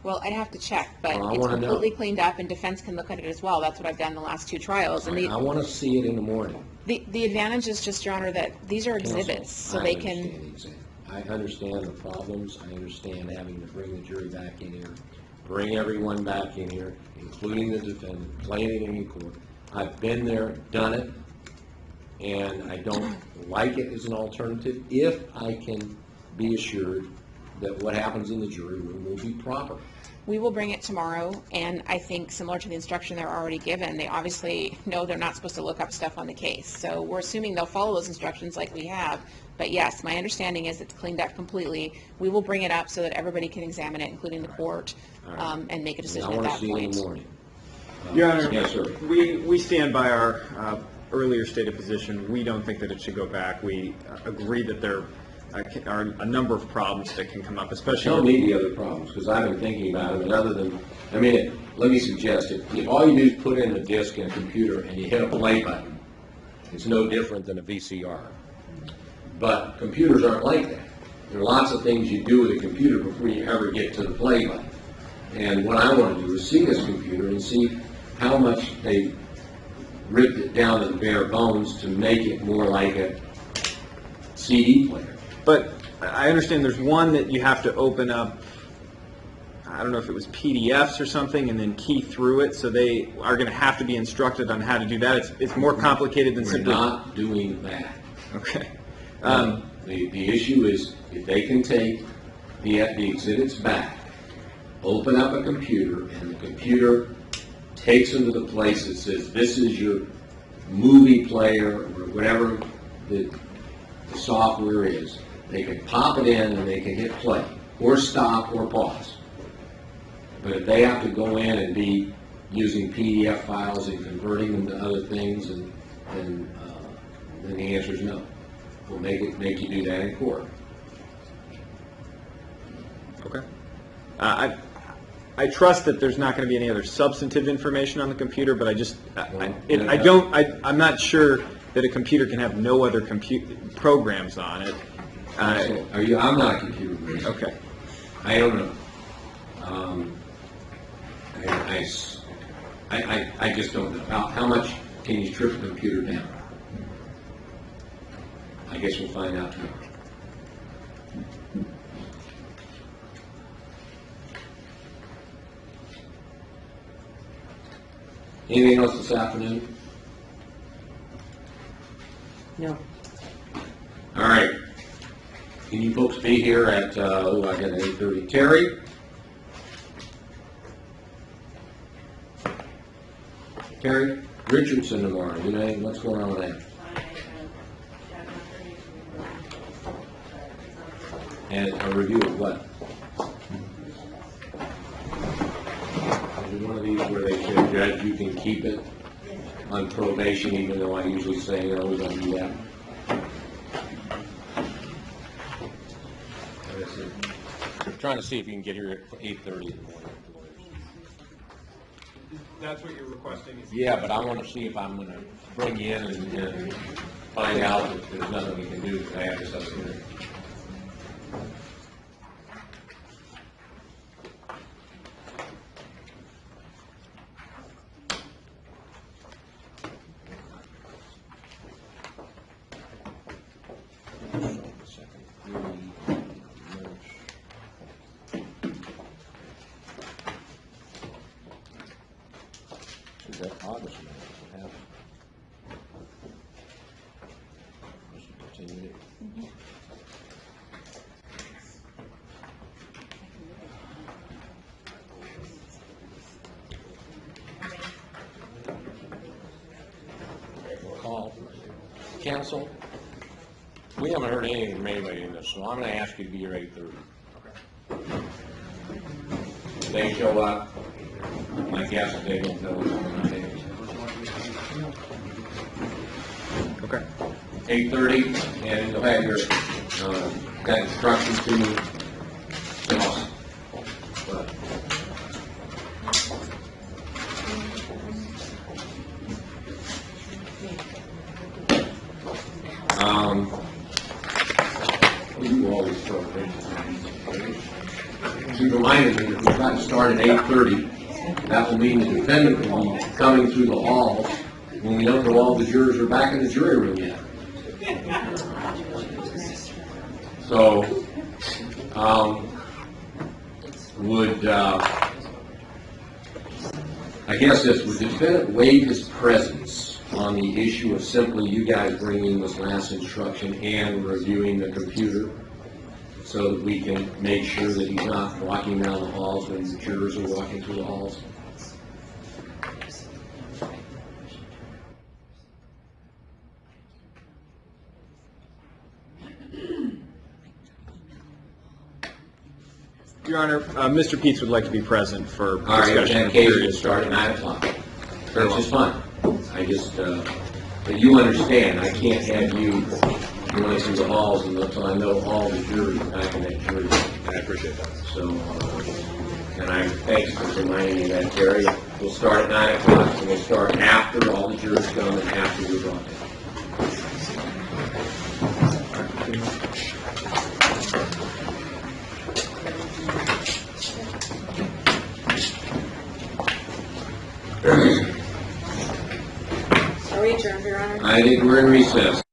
E: Well, I'd have to check, but
B: Well, I
E: it's
B: wanna know.
E: completely cleaned up and defense can look at it as well. That's what I've done the last 2 trials. And
B: I want to see it in the morning.
E: the advantage is just, Your Honor, that these are exhibits, so they can,
B: I understand the problems. I understand having to bring the jury back in here, bring everyone back in here, including the defendant, playing it in court. I've been there, done it, and I don't like it as an alternative if I can be assured that what happens in the jury room will be proper.
E: we will bring it tomorrow, and I think similar to the instruction they're already given, they obviously know they're not supposed to look up stuff on the case. So we're assuming they'll follow those instructions like we have. But yes, my understanding is it's cleaned up completely. We will bring it up so that everybody can examine it, including the court, and make a decision at that
B: I want to see it in
E: point.
B: the morning.
A: Your Honor,
B: Yes, sir.
A: we stand by our earlier stated position. We don't think that it should go back. We agree that there are a number of problems that can come up,
B: Tell
A: especially.
B: me the other problems, because I've been thinking about it, and other than, I mean, let me suggest, if all you do is put in a disk in a computer and you hit a play button, it's no different than a VCR. But computers aren't like that. There are lots of things you do with a computer before you ever get to the play button. And what I want to do is see this computer and see how much they ripped it down to the bare bones to make it more like a CD player.
A: But I understand there's one that you have to open up, I don't know if it was PDFs or something, and then key through it, so they are going to have to be instructed on how to do that. It's more complicated than
B: We're
A: simply...
B: not doing that.
A: Okay.
B: The issue is, if they can take the exhibits back, open up a computer, and the computer takes them to the place that says, this is your movie player, or whatever the software is, they can pop it in and they can hit play, or stop, or pause. But if they have to go in and be using PDF files and converting them to other things, and then the answer is no. We'll make you do that in court.
A: Okay. I trust that there's not going to be any other substantive information on the computer, but I'm not sure that a computer can have no other programs on it.
B: I'm not a computer person.
A: Okay.
B: I don't know. I just don't know. How much can you strip a computer down? I guess we'll find out tomorrow. Anything else this afternoon?
I: No.
B: All right. Can you folks be here at, I got 8:30. Terry? Terry Richardson tomorrow. You know, what's going on with that? And a review of what? Is it one of these where they say, Judge, you can keep it on probation, even though I usually say, no, we don't do that? We're trying to see if you can get here at 8:30 in the morning.
A: That's what you're requesting?
B: Yeah, but I want to see if I'm going to bring you in and find out that there's nothing we can do because I have this up here. Is that August now? What happened? Must have continued it. counsel, we haven't heard anything from anybody in this, so I'm going to ask you to be here 8:30. If they show up, my guess is they don't know.
A: Okay.
B: 8:30, and you'll have your, that instruction to me. You always throw it. She reminded me that we've got to start at 8:30. That will mean the defendant will be coming through the halls when we don't know all the jurors are back in the jury room yet. So, I guess this, would the defendant waive his presence on the issue of simply you guys bringing this last instruction and reviewing the computer so that we can make sure that he's not walking down the halls when the jurors are walking through the halls?
A: Your Honor, Mr. Pietz would like to be present for
B: All right, in
A: discussion
B: that
A: of
B: case,
A: period
B: it'll start at 9 o'clock.
A: Very
B: Which is fine. I just, but you understand, I can't have you going through the halls until I know all the jurors are back in that jury room.
A: I appreciate that.
B: So, and I'm thanks for reminding me of that, Terry. We'll start at 9 o'clock, and we'll start after all the jurors come and after we're brought in.
I: Are we adjourned, Your Honor?
B: I think we're in recess.